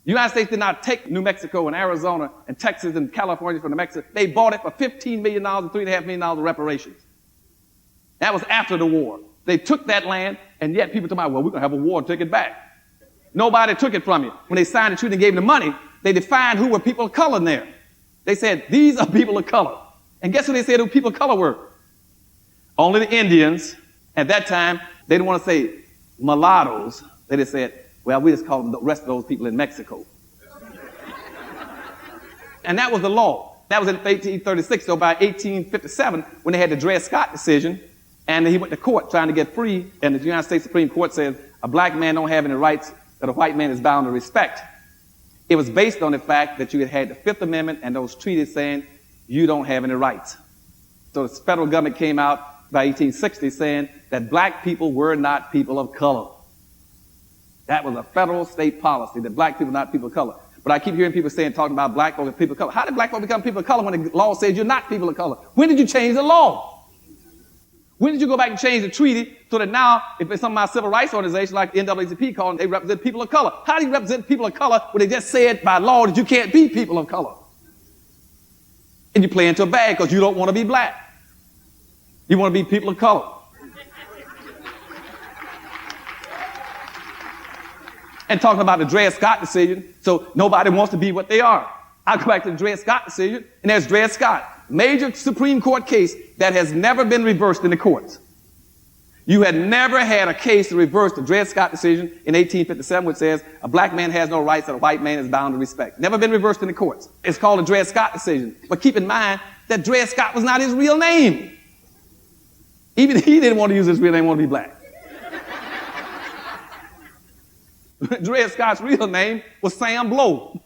The United States did not take New Mexico and Arizona and Texas and California from New Mexico. They bought it for $15 million and $3.5 million in reparations. That was after the war. They took that land, and yet people talk about, well, we're going to have a war and take it back. Nobody took it from you. When they signed the treaty and gave them the money, they defined who were people of color in there. They said, these are people of color. And guess who they said who people of color were? Only the Indians. At that time, they didn't want to say mulattoes. They just said, well, we just call them the rest of those people in Mexico. And that was the law. That was in 1836. So by 1857, when they had the Dred Scott decision, And he went to court trying to get free, and the United States Supreme Court says a black man don't have any rights that a white man is bound to respect. It was based on the fact that you had had the Fifth Amendment and those treaties saying you don't have any rights. So the federal government came out by 1860 saying that black people were not people of color. That was a federal state policy, that black people are not people of color. But I keep hearing people talking about black folk as people of color. How did black folk become people of color when the law says you're not people of color? When did you change the law? When did you go back and change the treaty so that now, if it's some of my civil rights organizations like the NAACP calling, they represent people of color? How do you represent people of color when they just said by law that you can't be people of color? And you play into a bag because you don't want to be black. You want to be people of color. And talking about the Dred Scott decision, so nobody wants to be what they are. I go back to the Dred Scott decision, and there's Dred Scott, major Supreme Court case that has never been reversed in the courts. You had never had a case to reverse the Dred Scott decision in 1857, which says a black man has no rights that a white man is bound to respect. Never been reversed in the courts. It's called the Dred Scott decision. But keep in mind that Dred Scott was not his real name. Even he didn't want to use his real name, want to be black. Dred Scott's real name was Sam Blow.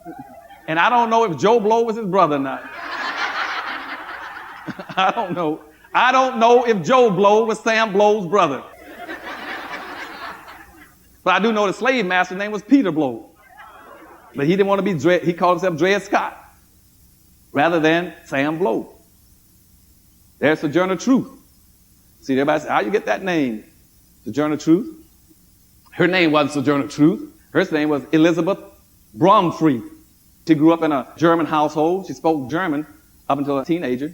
And I don't know if Joe Blow was his brother or not. I don't know. I don't know if Joe Blow was Sam Blow's brother. But I do know the slave master's name was Peter Blow. But he didn't want to be Dred. He called himself Dred Scott rather than Sam Blow. There's Sojourner Truth. See, everybody says, how you get that name? Sojourner Truth. Her name wasn't Sojourner Truth. Her name was Elizabeth Bromfree. She grew up in a German household. She spoke German up until a teenager.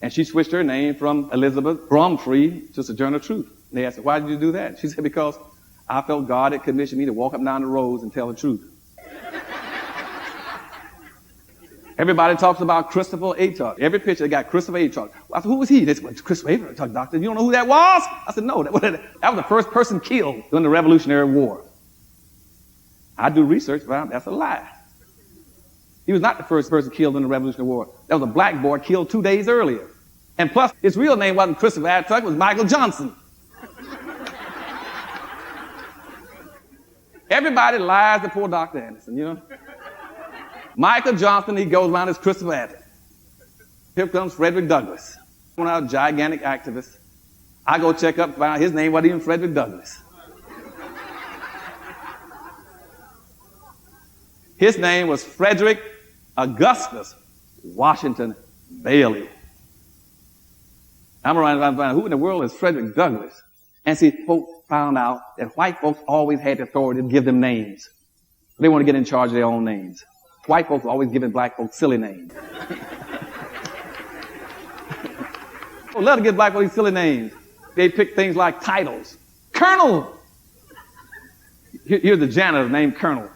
And she switched her name from Elizabeth Bromfree to Sojourner Truth. And they asked her, why did you do that? She said, because I felt God had commissioned me to walk up and down the roads and tell the truth. Everybody talks about Christopher Aytock. Every picture they got Christopher Aytock. I said, who was he? They said, Christopher Aytock, doctor. You don't know who that was? I said, no, that was the first person killed during the Revolutionary War. I do research, but that's a lie. He was not the first person killed in the Revolutionary War. That was a black boy killed 2 days earlier. And plus, his real name wasn't Christopher Aytock, it was Michael Johnson. Everybody lies to poor Dr. Anderson, you know. Michael Johnson, he goes around as Christopher Aytock. Here comes Frederick Douglass, one of our gigantic activists. I go check up, find out his name wasn't even Frederick Douglass. His name was Frederick Augustus Washington Bailey. I'm around finding out who in the world is Frederick Douglass. And see, folks found out that white folks always had the authority to give them names. They want to get in charge of their own names. White folks are always giving black folks silly names. They love to give black folks these silly names. They pick things like titles. Colonel! Here's the janitor named Colonel.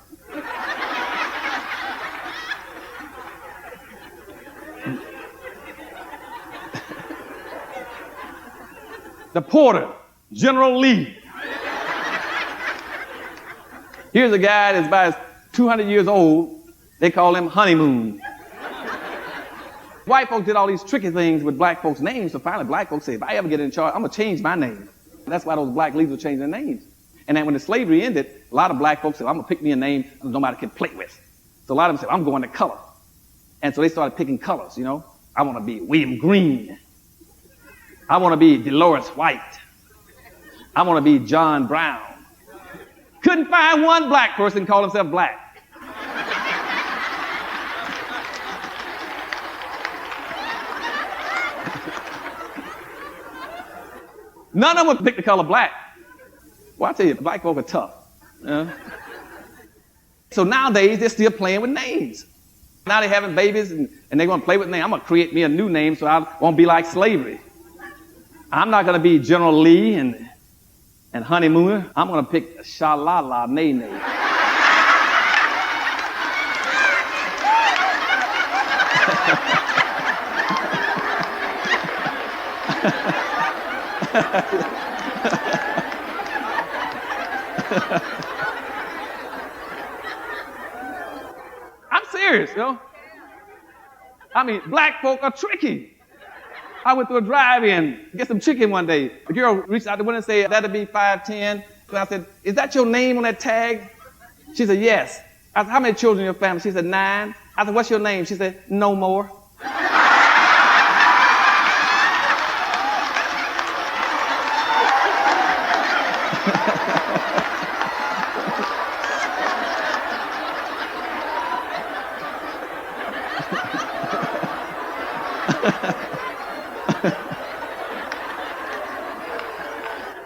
The porter, General Lee. Here's a guy that's about 200 years old. They call him Honeymoon. White folks did all these tricky things with black folks' names, so finally black folks said, if I ever get in charge, I'm going to change my name. That's why those black leaders would change their names. And then when the slavery ended, a lot of black folks said, I'm going to pick me a name that nobody can play with. So a lot of them said, I'm going to color. And so they started picking colors, you know. I want to be William Green. I want to be Dolores White. I want to be John Brown. Couldn't find one black person call himself black. None of them would pick the color black. Well, I tell you, black folk are tough. So nowadays, they're still playing with names. Now they're having babies, and they're going to play with names. I'm going to create me a new name so I won't be like slavery. I'm not going to be General Lee and Honeymooner. I'm going to pick Shalala Nene. I'm serious, you know. I mean, black folk are tricky. I went through a drive-in to get some chicken one day. The girl reached out the window and said, that'd be 510. And I said, is that your name on that tag? She said, yes. I said, how many children in your family? She said, 9. I said, what's your name? She said, no more.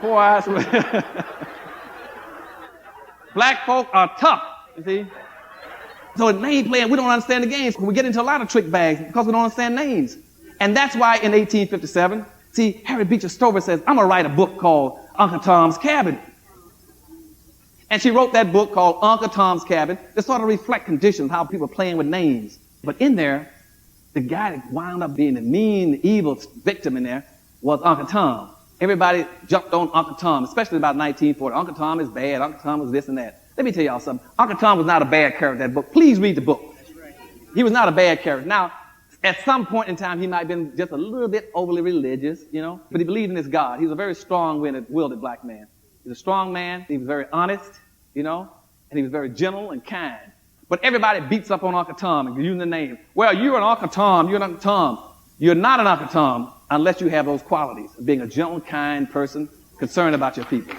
Poor eyes. Black folk are tough, you see. So in name playing, we don't understand the games. We get into a lot of trick bags because we don't understand names. And that's why in 1857, see, Harriet Beecher Stover says, I'm going to write a book called Uncle Tom's Cabin. And she wrote that book called Uncle Tom's Cabin to sort of reflect conditions, how people are playing with names. But in there, the guy that wound up being the mean, evil victim in there was Uncle Tom. Everybody jumped on Uncle Tom, especially about 1940. Uncle Tom is bad. Uncle Tom was this and that. Let me tell y'all something. Uncle Tom was not a bad character in that book. Please read the book. He was not a bad character. Now, at some point in time, he might have been just a little bit overly religious, you know, but he believed in his God. He was a very strong-willed black man. He was a strong man. He was very honest, you know, and he was very gentle and kind. But everybody beats up on Uncle Tom and using the name. Well, you're an Uncle Tom. You're an Uncle Tom. You're not an Uncle Tom unless you have those qualities of being a gentle, kind person, concerned about your people.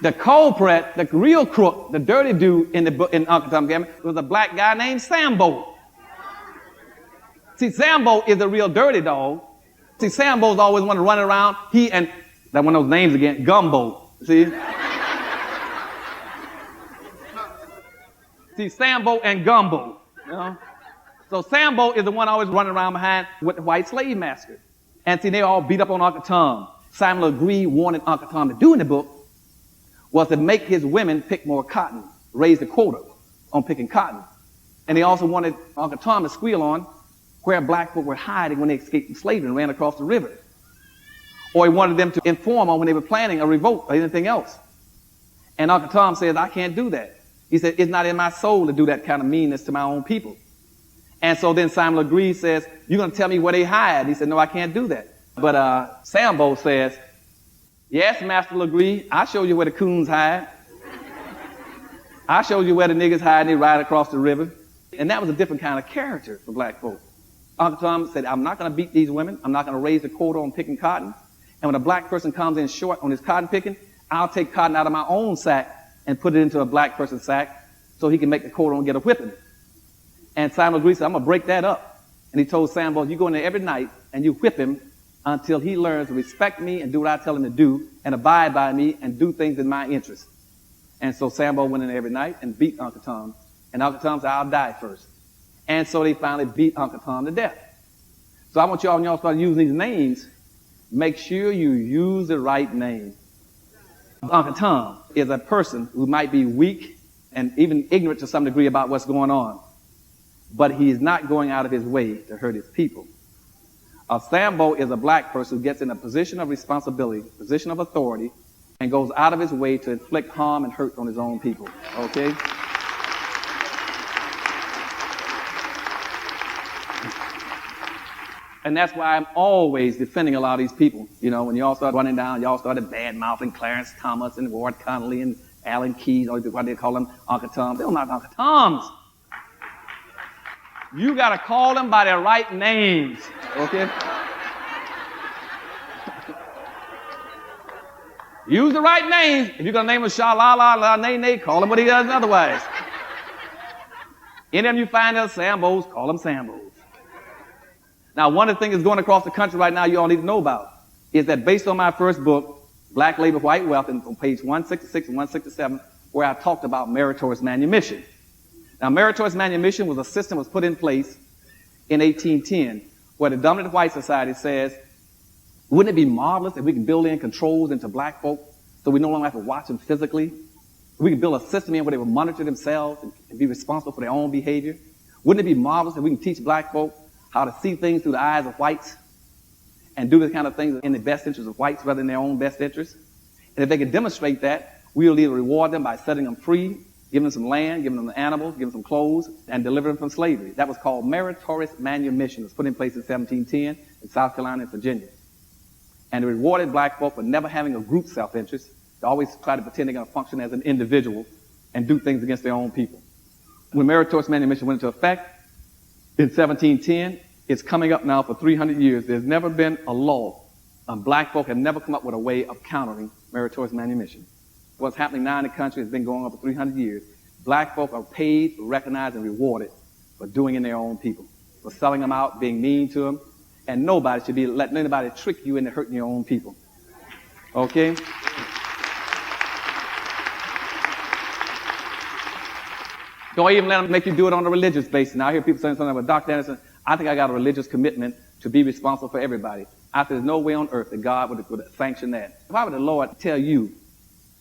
The culprit, the real crook, the dirty dude in Uncle Tom's Cabin was a black guy named Sambo. See, Sambo is a real dirty dog. See, Sambo's always want to run around. He and, that one of those names again, Gumbo. See? See, Sambo and Gumbo, you know? So Sambo is the one always running around behind with the white slave master. And see, they all beat up on Uncle Tom. Simon Legree wanted Uncle Tom to do in the book was to make his women pick more cotton, raise the quota on picking cotton. And he also wanted Uncle Tom to squeal on where black folk were hiding when they escaped from slavery and ran across the river. Or he wanted them to inform on when they were planning a revolt or anything else. And Uncle Tom says, I can't do that. He said, it's not in my soul to do that kind of meanness to my own people. And so then Simon Legree says, you're going to tell me where they hide? He said, no, I can't do that. But Sambo says, yes, Master Legree, I'll show you where the coons hide. I'll show you where the niggas hide and they ride across the river. And that was a different kind of character for black folk. Uncle Tom said, I'm not going to beat these women. I'm not going to raise the quota on picking cotton. And when a black person comes in short on his cotton picking, I'll take cotton out of my own sack and put it into a black person's sack so he can make the quota and get a whipping. And Simon Legree said, I'm going to break that up. And he told Sambo, you go in there every night and you whip him until he learns to respect me and do what I tell him to do and abide by me and do things in my interest. And so Sambo went in there every night and beat Uncle Tom. And Uncle Tom said, I'll die first. And so they finally beat Uncle Tom to death. So I want y'all, when y'all start using these names, make sure you use the right name. Uncle Tom is a person who might be weak and even ignorant to some degree about what's going on. But he is not going out of his way to hurt his people. A Sambo is a black person who gets in a position of responsibility, position of authority, and goes out of his way to inflict harm and hurt on his own people. Okay? And that's why I'm always defending a lot of these people. You know, when y'all start running down, y'all started bad-mouthing Clarence Thomas and Ward Connolly and Alan Keyes, or what they call them, Uncle Tom. They're not Uncle Toms. You got to call them by their right names, okay? Use the right names. If you're going to name him Shalala, La Nene, call him what he does otherwise. Any of them you find as Sambos, call them Sambos. Now, one of the things that's going across the country right now you all need to know about is that based on my first book, Black Labor, White Wealth, and on page 166 and 167, where I talked about meritorious manumission. Now, meritorious manumission was a system that was put in place in 1810, where the dominant white society says, wouldn't it be marvelous if we can build in controls into black folk so we no longer have to watch them physically? We can build a system in where they will monitor themselves and be responsible for their own behavior. Wouldn't it be marvelous if we can teach black folk how to see things through the eyes of whites and do the kind of things in the best interest of whites rather than their own best interest? And if they can demonstrate that, we'll either reward them by setting them free, giving them some land, giving them the animals, giving them some clothes, and delivering them from slavery. That was called meritorious manumission. It was put in place in 1710 in South Carolina and Virginia. And it rewarded black folk for never having a group self-interest. They always try to pretend they're going to function as an individual and do things against their own people. When meritorious manumission went into effect in 1710, it's coming up now for 300 years. There's never been a law. Black folk have never come up with a way of countering meritorious manumission. What's happening now in the country has been going on for 300 years. Black folk are paid, recognized, and rewarded for doing in their own people, for selling them out, being mean to them, and nobody should be letting anybody trick you into hurting your own people. Okay? Don't even let them make you do it on a religious basis. Now I hear people saying something about Dr. Anderson, I think I got a religious commitment to be responsible for everybody. I said, there's no way on earth that God would sanction that. Why would the Lord tell you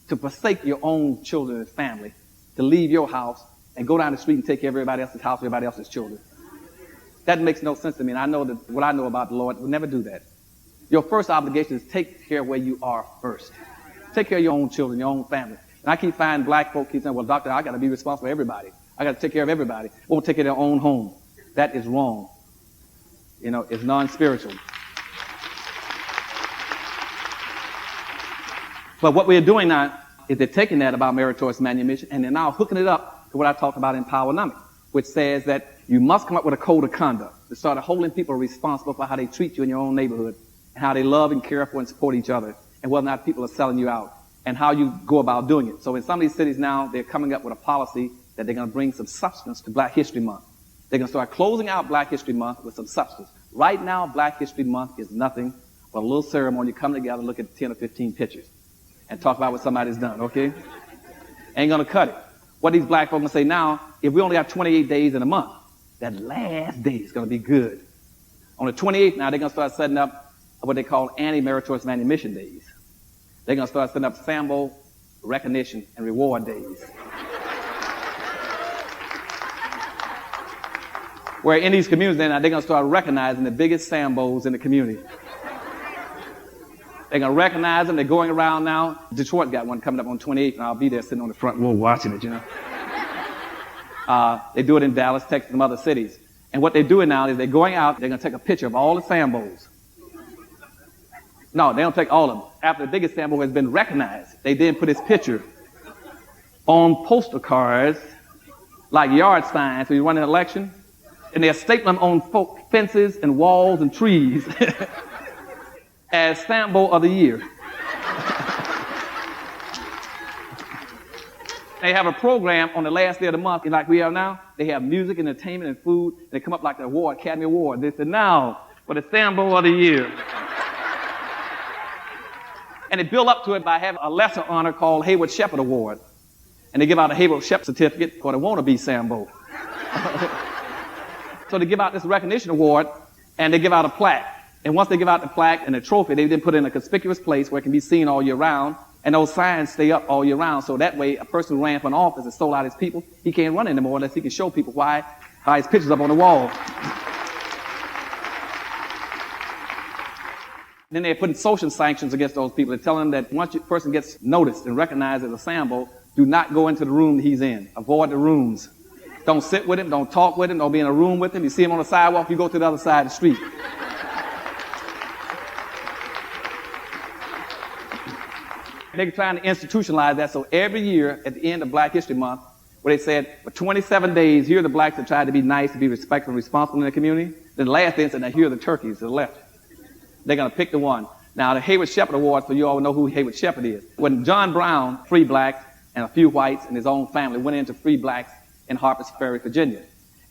to forsake your own children and family, to leave your house and go down the street and take care of everybody else's house, everybody else's children? That makes no sense to me, and I know that what I know about the Lord would never do that. Your first obligation is take care of where you are first. Take care of your own children, your own family. And I keep finding black folk keep saying, well, doctor, I got to be responsible for everybody. I got to take care of everybody. Won't take care of their own home. That is wrong. You know, it's non-spiritual. But what we're doing now is they're taking that about meritorious manumission and they're now hooking it up to what I talked about in Powernomics, which says that you must come up with a code of conduct that started holding people responsible for how they treat you in your own neighborhood and how they love and care for and support each other and whether or not people are selling you out and how you go about doing it. So in some of these cities now, they're coming up with a policy that they're going to bring some substance to Black History Month. They're going to start closing out Black History Month with some substance. Right now, Black History Month is nothing but a little ceremony. You come together, look at 10 or 15 pictures and talk about what somebody's done, okay? Ain't going to cut it. What these black folks going to say now, if we only have 28 days in a month, that last day is going to be good. On the 28th now, they're going to start setting up what they call anti-meritorious manumission days. They're going to start setting up Sambo recognition and reward days. Where in these communities now, they're going to start recognizing the biggest Sambos in the community. They're going to recognize them. They're going around now. Detroit got one coming up on 28th, and I'll be there sitting on the front row watching it, you know. They do it in Dallas, Texas, and other cities. And what they're doing now is they're going out, they're going to take a picture of all the Sambos. No, they don't take all of them. After the biggest Sambo has been recognized, they then put his picture on postal cards, like yard signs when you run an election, and they're stapling them on fences and walls and trees as Sambo of the Year. They have a program on the last day of the month, like we have now. They have music, entertainment, and food. They come up like the award, Academy Award. They say, now, for the Sambo of the Year. And they build up to it by having a lesser honor called Hayward Shepherd Award. And they give out a Hayward Shepherd certificate for the wannabe Sambo. So they give out this recognition award, and they give out a plaque. And once they give out the plaque and the trophy, they then put it in a conspicuous place where it can be seen all year round. And those signs stay up all year round. So that way, a person who ran for an office and sold out his people, he can't run anymore unless he can show people why his picture's up on the wall. Then they're putting social sanctions against those people. They're telling them that once a person gets noticed and recognized as a Sambo, do not go into the room that he's in. Avoid the rooms. Don't sit with him. Don't talk with him. Don't be in a room with him. You see him on the sidewalk, you go to the other side of the street. They're trying to institutionalize that. So every year at the end of Black History Month, where they said, for 27 days, here are the blacks that tried to be nice, to be respectful and responsible in the community. Then the last day, they said, now here are the turkeys to the left. They're going to pick the one. Now, the Hayward Shepherd Award, for you all know who Hayward Shepherd is. When John Brown freed blacks and a few whites and his own family went in to free blacks in Harper's Ferry, Virginia.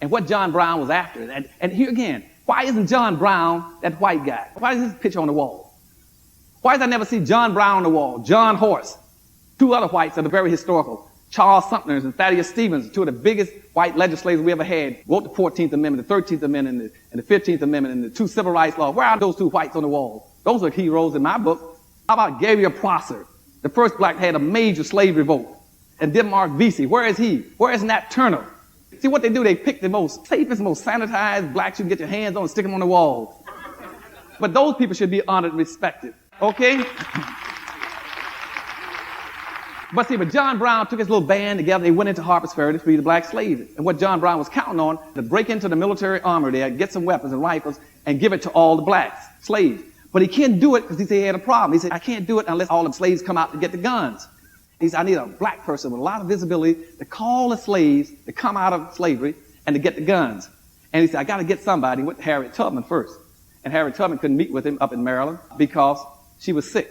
And what John Brown was after, and here again, why isn't John Brown that white guy? Why is his picture on the wall? Why does I never see John Brown on the wall, John Horse, two other whites that are very historical, Charles Sumner and Thaddeus Stevens, two of the biggest white legislators we ever had, wrote the 14th Amendment, the 13th Amendment, and the 15th Amendment, and the two civil rights laws. Where are those two whites on the wall? Those are heroes in my book. How about Gabriel Prosser, the first black that had a major slave revolt? And Denmark Vesey, where is he? Where is Nat Turner? See what they do, they pick the most safest, most sanitized blacks you can get your hands on and stick them on the wall. But those people should be honored and respected. Okay? But John Brown took his little band together. They went into Harper's Ferry to free the black slaves. And what John Brown was counting on, to break into the military armory there, get some weapons and rifles, and give it to all the blacks, slaves. But he couldn't do it because he said he had a problem. He said, I can't do it unless all the slaves come out to get the guns. He said, I need a black person with a lot of visibility to call the slaves to come out of slavery and to get the guns. And he said, I got to get somebody. He went to Harriet Tubman first. And Harriet Tubman couldn't meet with him up in Maryland because she was sick.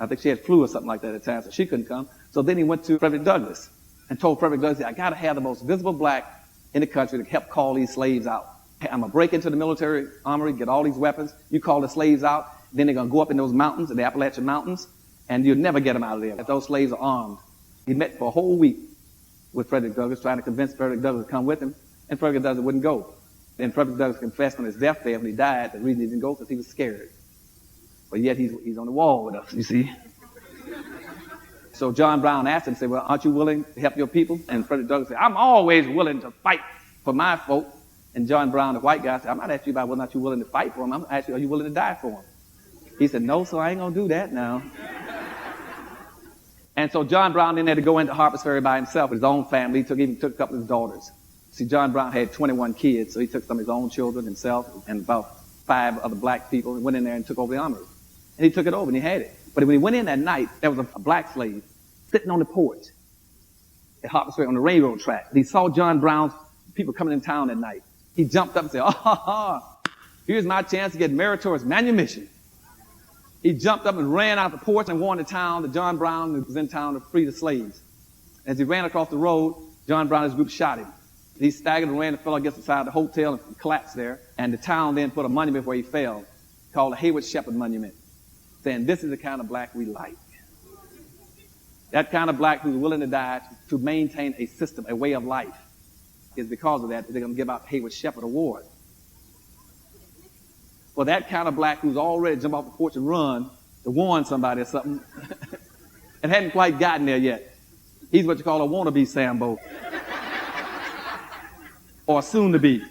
I think she had flu or something like that at the time, so she couldn't come. So then he went to Frederick Douglass and told Frederick Douglass, I got to have the most visible black in the country to help call these slaves out. I'm going to break into the military armory, get all these weapons. You call the slaves out. Then they're going to go up in those mountains, in the Appalachian Mountains, and you'll never get them out of there. Those slaves are armed. He met for a whole week with Frederick Douglass, trying to convince Frederick Douglass to come with him, and Frederick Douglass wouldn't go. Then Frederick Douglass confessed on his deathbed when he died the reason he didn't go because he was scared. But yet he's on the wall with us, you see. So John Brown asked him, said, well, aren't you willing to help your people? And Frederick Douglass said, I'm always willing to fight for my folk. And John Brown, the white guy, said, I'm not asking you about whether or not you're willing to fight for them. I'm asking you, are you willing to die for them? He said, no, so I ain't going to do that now. And so John Brown then had to go into Harper's Ferry by himself with his own family. He even took a couple of his daughters. See, John Brown had 21 kids, so he took some of his own children, himself, and about 5 other black people, and went in there and took over the armory. And he took it over, and he had it. But when he went in that night, there was a black slave sitting on the porch at Harper's Ferry on the railroad track. He saw John Brown's people coming in town that night. He jumped up and said, here's my chance to get meritorious manumission. He jumped up and ran out the porch and warned the town that John Brown was in town to free the slaves. As he ran across the road, John Brown and his group shot him. He staggered and ran and fell against the side of the hotel and collapsed there. And the town then put a monument where he fell, called the Hayward Shepherd Monument, saying, this is the kind of black we like. That kind of black who's willing to die to maintain a system, a way of life. Is because of that they're going to give out the Hayward Shepherd Award. Well, that kind of black who's already jumped off the porch and run to warn somebody or something and hadn't quite gotten there yet. He's what you call a wannabe Sambo. Or soon to be.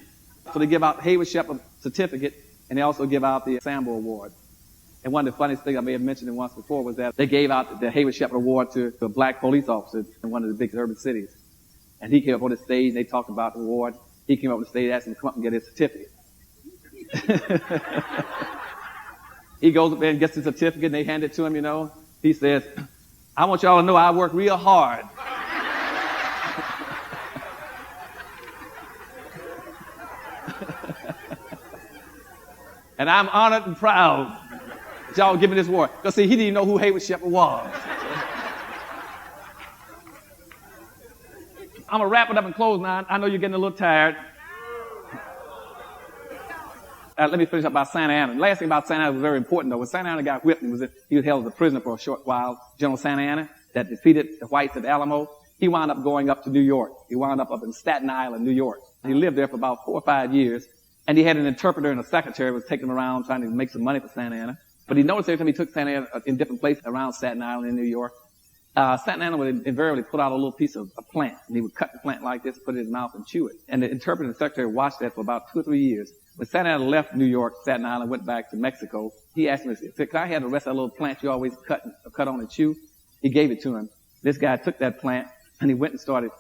So they give out the Hayward Shepherd certificate, and they also give out the Sambo Award. And one of the funniest things I may have mentioned it once before was that they gave out the Hayward Shepherd Award to a black police officer in one of the big urban cities. And he came up on the stage, and they talked about the award. He came up on the stage and asked him to come up and get his certificate. He goes up there and gets his certificate, and they hand it to him, you know. He says, I want y'all to know I work real hard. And I'm honored and proud that y'all give me this award. Because, see, he didn't even know who Hayward Shepherd was. I'm going to wrap it up and close now. I know you're getting a little tired. Let me finish up about Santa Anna. The last thing about Santa Anna was very important, though. When Santa Anna got whipped, he was held as a prisoner for a short while. General Santa Anna, that defeated the whites at Alamo, he wound up going up to New York. He wound up in Staten Island, New York. He lived there for about 4 or 5 years. And he had an interpreter and a secretary who was taking him around trying to make some money for Santa Anna. But he noticed every time he took Santa Anna in different places around Staten Island in New York, Santa Anna would invariably put out a little piece of a plant, and he would cut the plant like this, put it in his mouth, and chew it. And the interpreter and the secretary watched that for about 2 or 3 years. When Santa Anna left New York, Staten Island, went back to Mexico, he asked me, he said, can I have the rest of that little plant you always cut on and chew? He gave it to him. This guy took that plant, and he went and started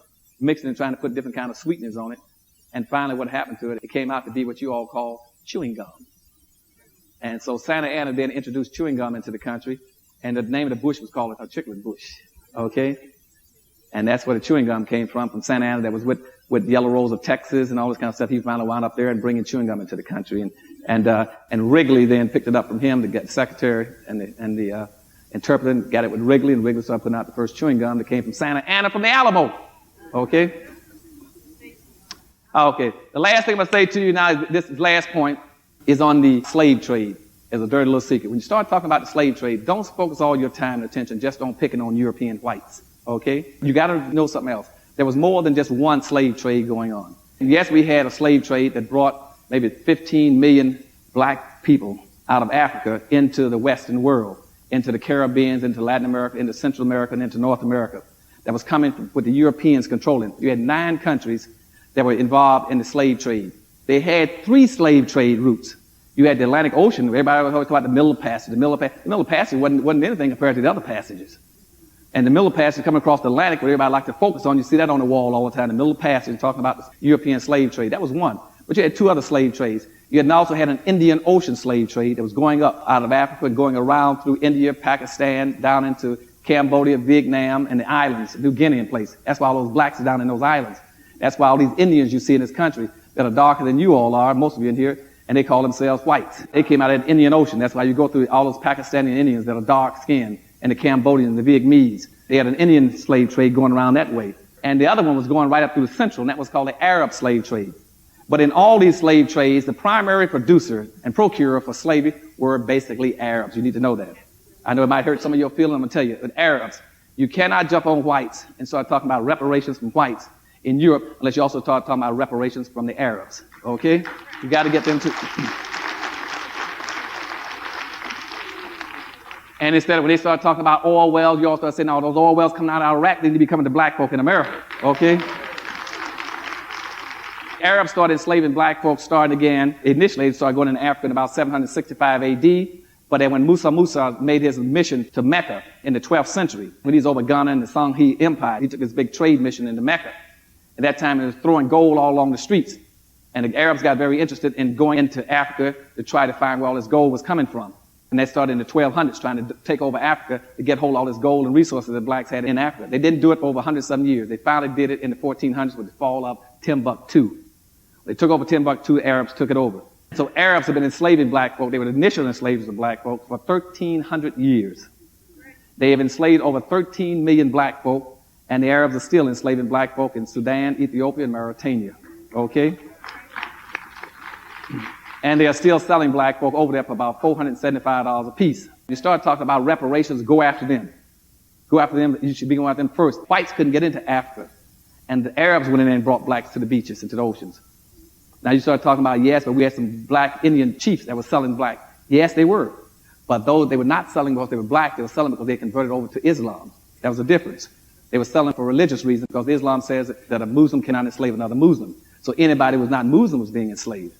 mixing and trying to put different kind of sweeteners on it. And finally, what happened to it, it came out to be what you all call chewing gum. And so Santa Anna then introduced chewing gum into the country, and the name of the bush was called a chicklet bush. Okay? And that's where the chewing gum came from Santa Anna, that was with Yellow Rose of Texas and all this kind of stuff. He finally wound up there and bringing chewing gum into the country. And Wrigley then picked it up from him to get the secretary and the interpreter, and got it with Wrigley, and Wrigley started putting out the first chewing gum that came from Santa Anna from the Alamo. Okay? Okay. The last thing I'm going to say to you now, this last point, is on the slave trade as a dirty little secret. When you start talking about the slave trade, don't focus all your time and attention just on picking on European whites. Okay? You got to know something else. There was more than just one slave trade going on. And yes, we had a slave trade that brought maybe 15 million black people out of Africa into the Western world, into the Caribbean, into Latin America, into Central America, and into North America. That was coming with the Europeans controlling. You had 9 countries that were involved in the slave trade. They had 3 slave trade routes. You had the Atlantic Ocean. Everybody always talk about the Middle Passage. The Middle Passage wasn't anything compared to the other passages. And the middle passage coming across the Atlantic, where everybody like to focus on, you see that on the wall all the time. The middle passage talking about the European slave trade. That was one. But you had two other slave trades. You had also had an Indian Ocean slave trade that was going up out of Africa and going around through India, Pakistan, down into Cambodia, Vietnam, and the islands, New Guinea and place. That's why all those blacks are down in those islands. That's why all these Indians you see in this country that are darker than you all are, most of you in here, and they call themselves whites. They came out of the Indian Ocean. That's why you go through all those Pakistani Indians that are dark skinned, and the Cambodians, the Vietnamese. They had an Indian slave trade going around that way. And the other one was going right up through the central, and that was called the Arab slave trade. But in all these slave trades, the primary producer and procurer for slavery were basically Arabs. You need to know that. I know it might hurt some of your feelings. I'm going to tell you, but Arabs, you cannot jump on whites and start talking about reparations from whites in Europe unless you also start talking about reparations from the Arabs. Okay? You got to get them to... And instead of when they start talking about oil wells, you all start saying, oh, those oil wells coming out of Iraq, they need to be coming to black folk in America. Okay? Arabs started enslaving black folks starting again. Initially, they started going into Africa in about 765 AD. But then when Musa made his mission to Mecca in the 12th century, when he's over Ghana and the Songhe Empire, he took his big trade mission into Mecca. At that time, he was throwing gold all along the streets. And the Arabs got very interested in going into Africa to try to find where all this gold was coming from. And they started in the 1200s trying to take over Africa to get hold of all this gold and resources that blacks had in Africa. They didn't do it for over 100-some years. They finally did it in the 1400s with the fall of Timbuktu. They took over Timbuktu, the Arabs took it over. So Arabs have been enslaving black folk. They were the initial enslavers of black folk for 1,300 years. They have enslaved over 13 million black folk, and the Arabs are still enslaving black folk in Sudan, Ethiopia, and Mauritania. Okay? And they are still selling black folk over there for about $475 a piece. You start talking about reparations, go after them. Go after them. You should be going after them first. Whites couldn't get into Africa. And the Arabs went in there and brought blacks to the beaches and to the oceans. Now you start talking about, yes, but we had some black Indian chiefs that were selling black. Yes, they were. But those, they were not selling because they were black. They were selling because they converted over to Islam. That was the difference. They were selling for religious reasons because Islam says that a Muslim cannot enslave another Muslim. So anybody who was not Muslim was being enslaved.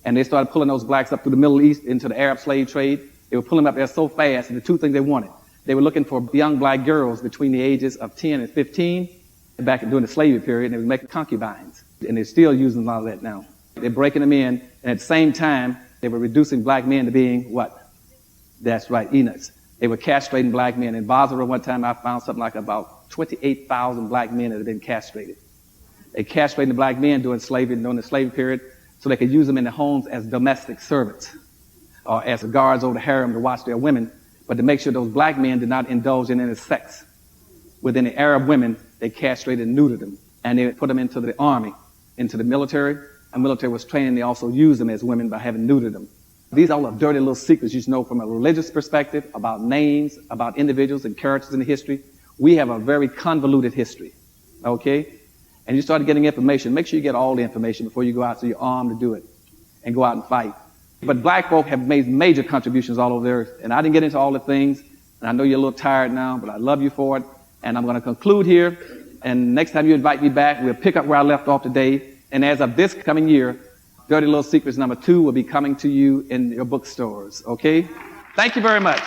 And they started pulling those blacks up through the Middle East into the Arab slave trade. They were pulling them up there so fast, and the two things they wanted. They were looking for young black girls between the ages of 10 and 15 back during the slavery period, and they were making concubines. And they're still using a lot of that now. They're breaking them in, and at the same time, they were reducing black men to being what? That's right, eunuchs. They were castrating black men. In Basra one time, I found something like about 28,000 black men that had been castrated. They castrated the black men during the slavery period, so they could use them in their homes as domestic servants or as guards over the harem to watch their women, but to make sure those black men did not indulge in any sex. Within the Arab women, they castrated and neutered them, and they put them into the army, into the military. And military was training. They also used them as women by having neutered them. These are all the dirty little secrets you should know from a religious perspective about names, about individuals and characters in the history. We have a very convoluted history, okay? And you start getting information. Make sure you get all the information before you go out so you're armed to do it and go out and fight. But black folk have made major contributions all over the earth. And I didn't get into all the things. And I know you're a little tired now, but I love you for it. And I'm going to conclude here. And next time you invite me back, we'll pick up where I left off today. And as of this coming year, Dirty Little Secrets #2 will be coming to you in your bookstores. Okay? Thank you very much.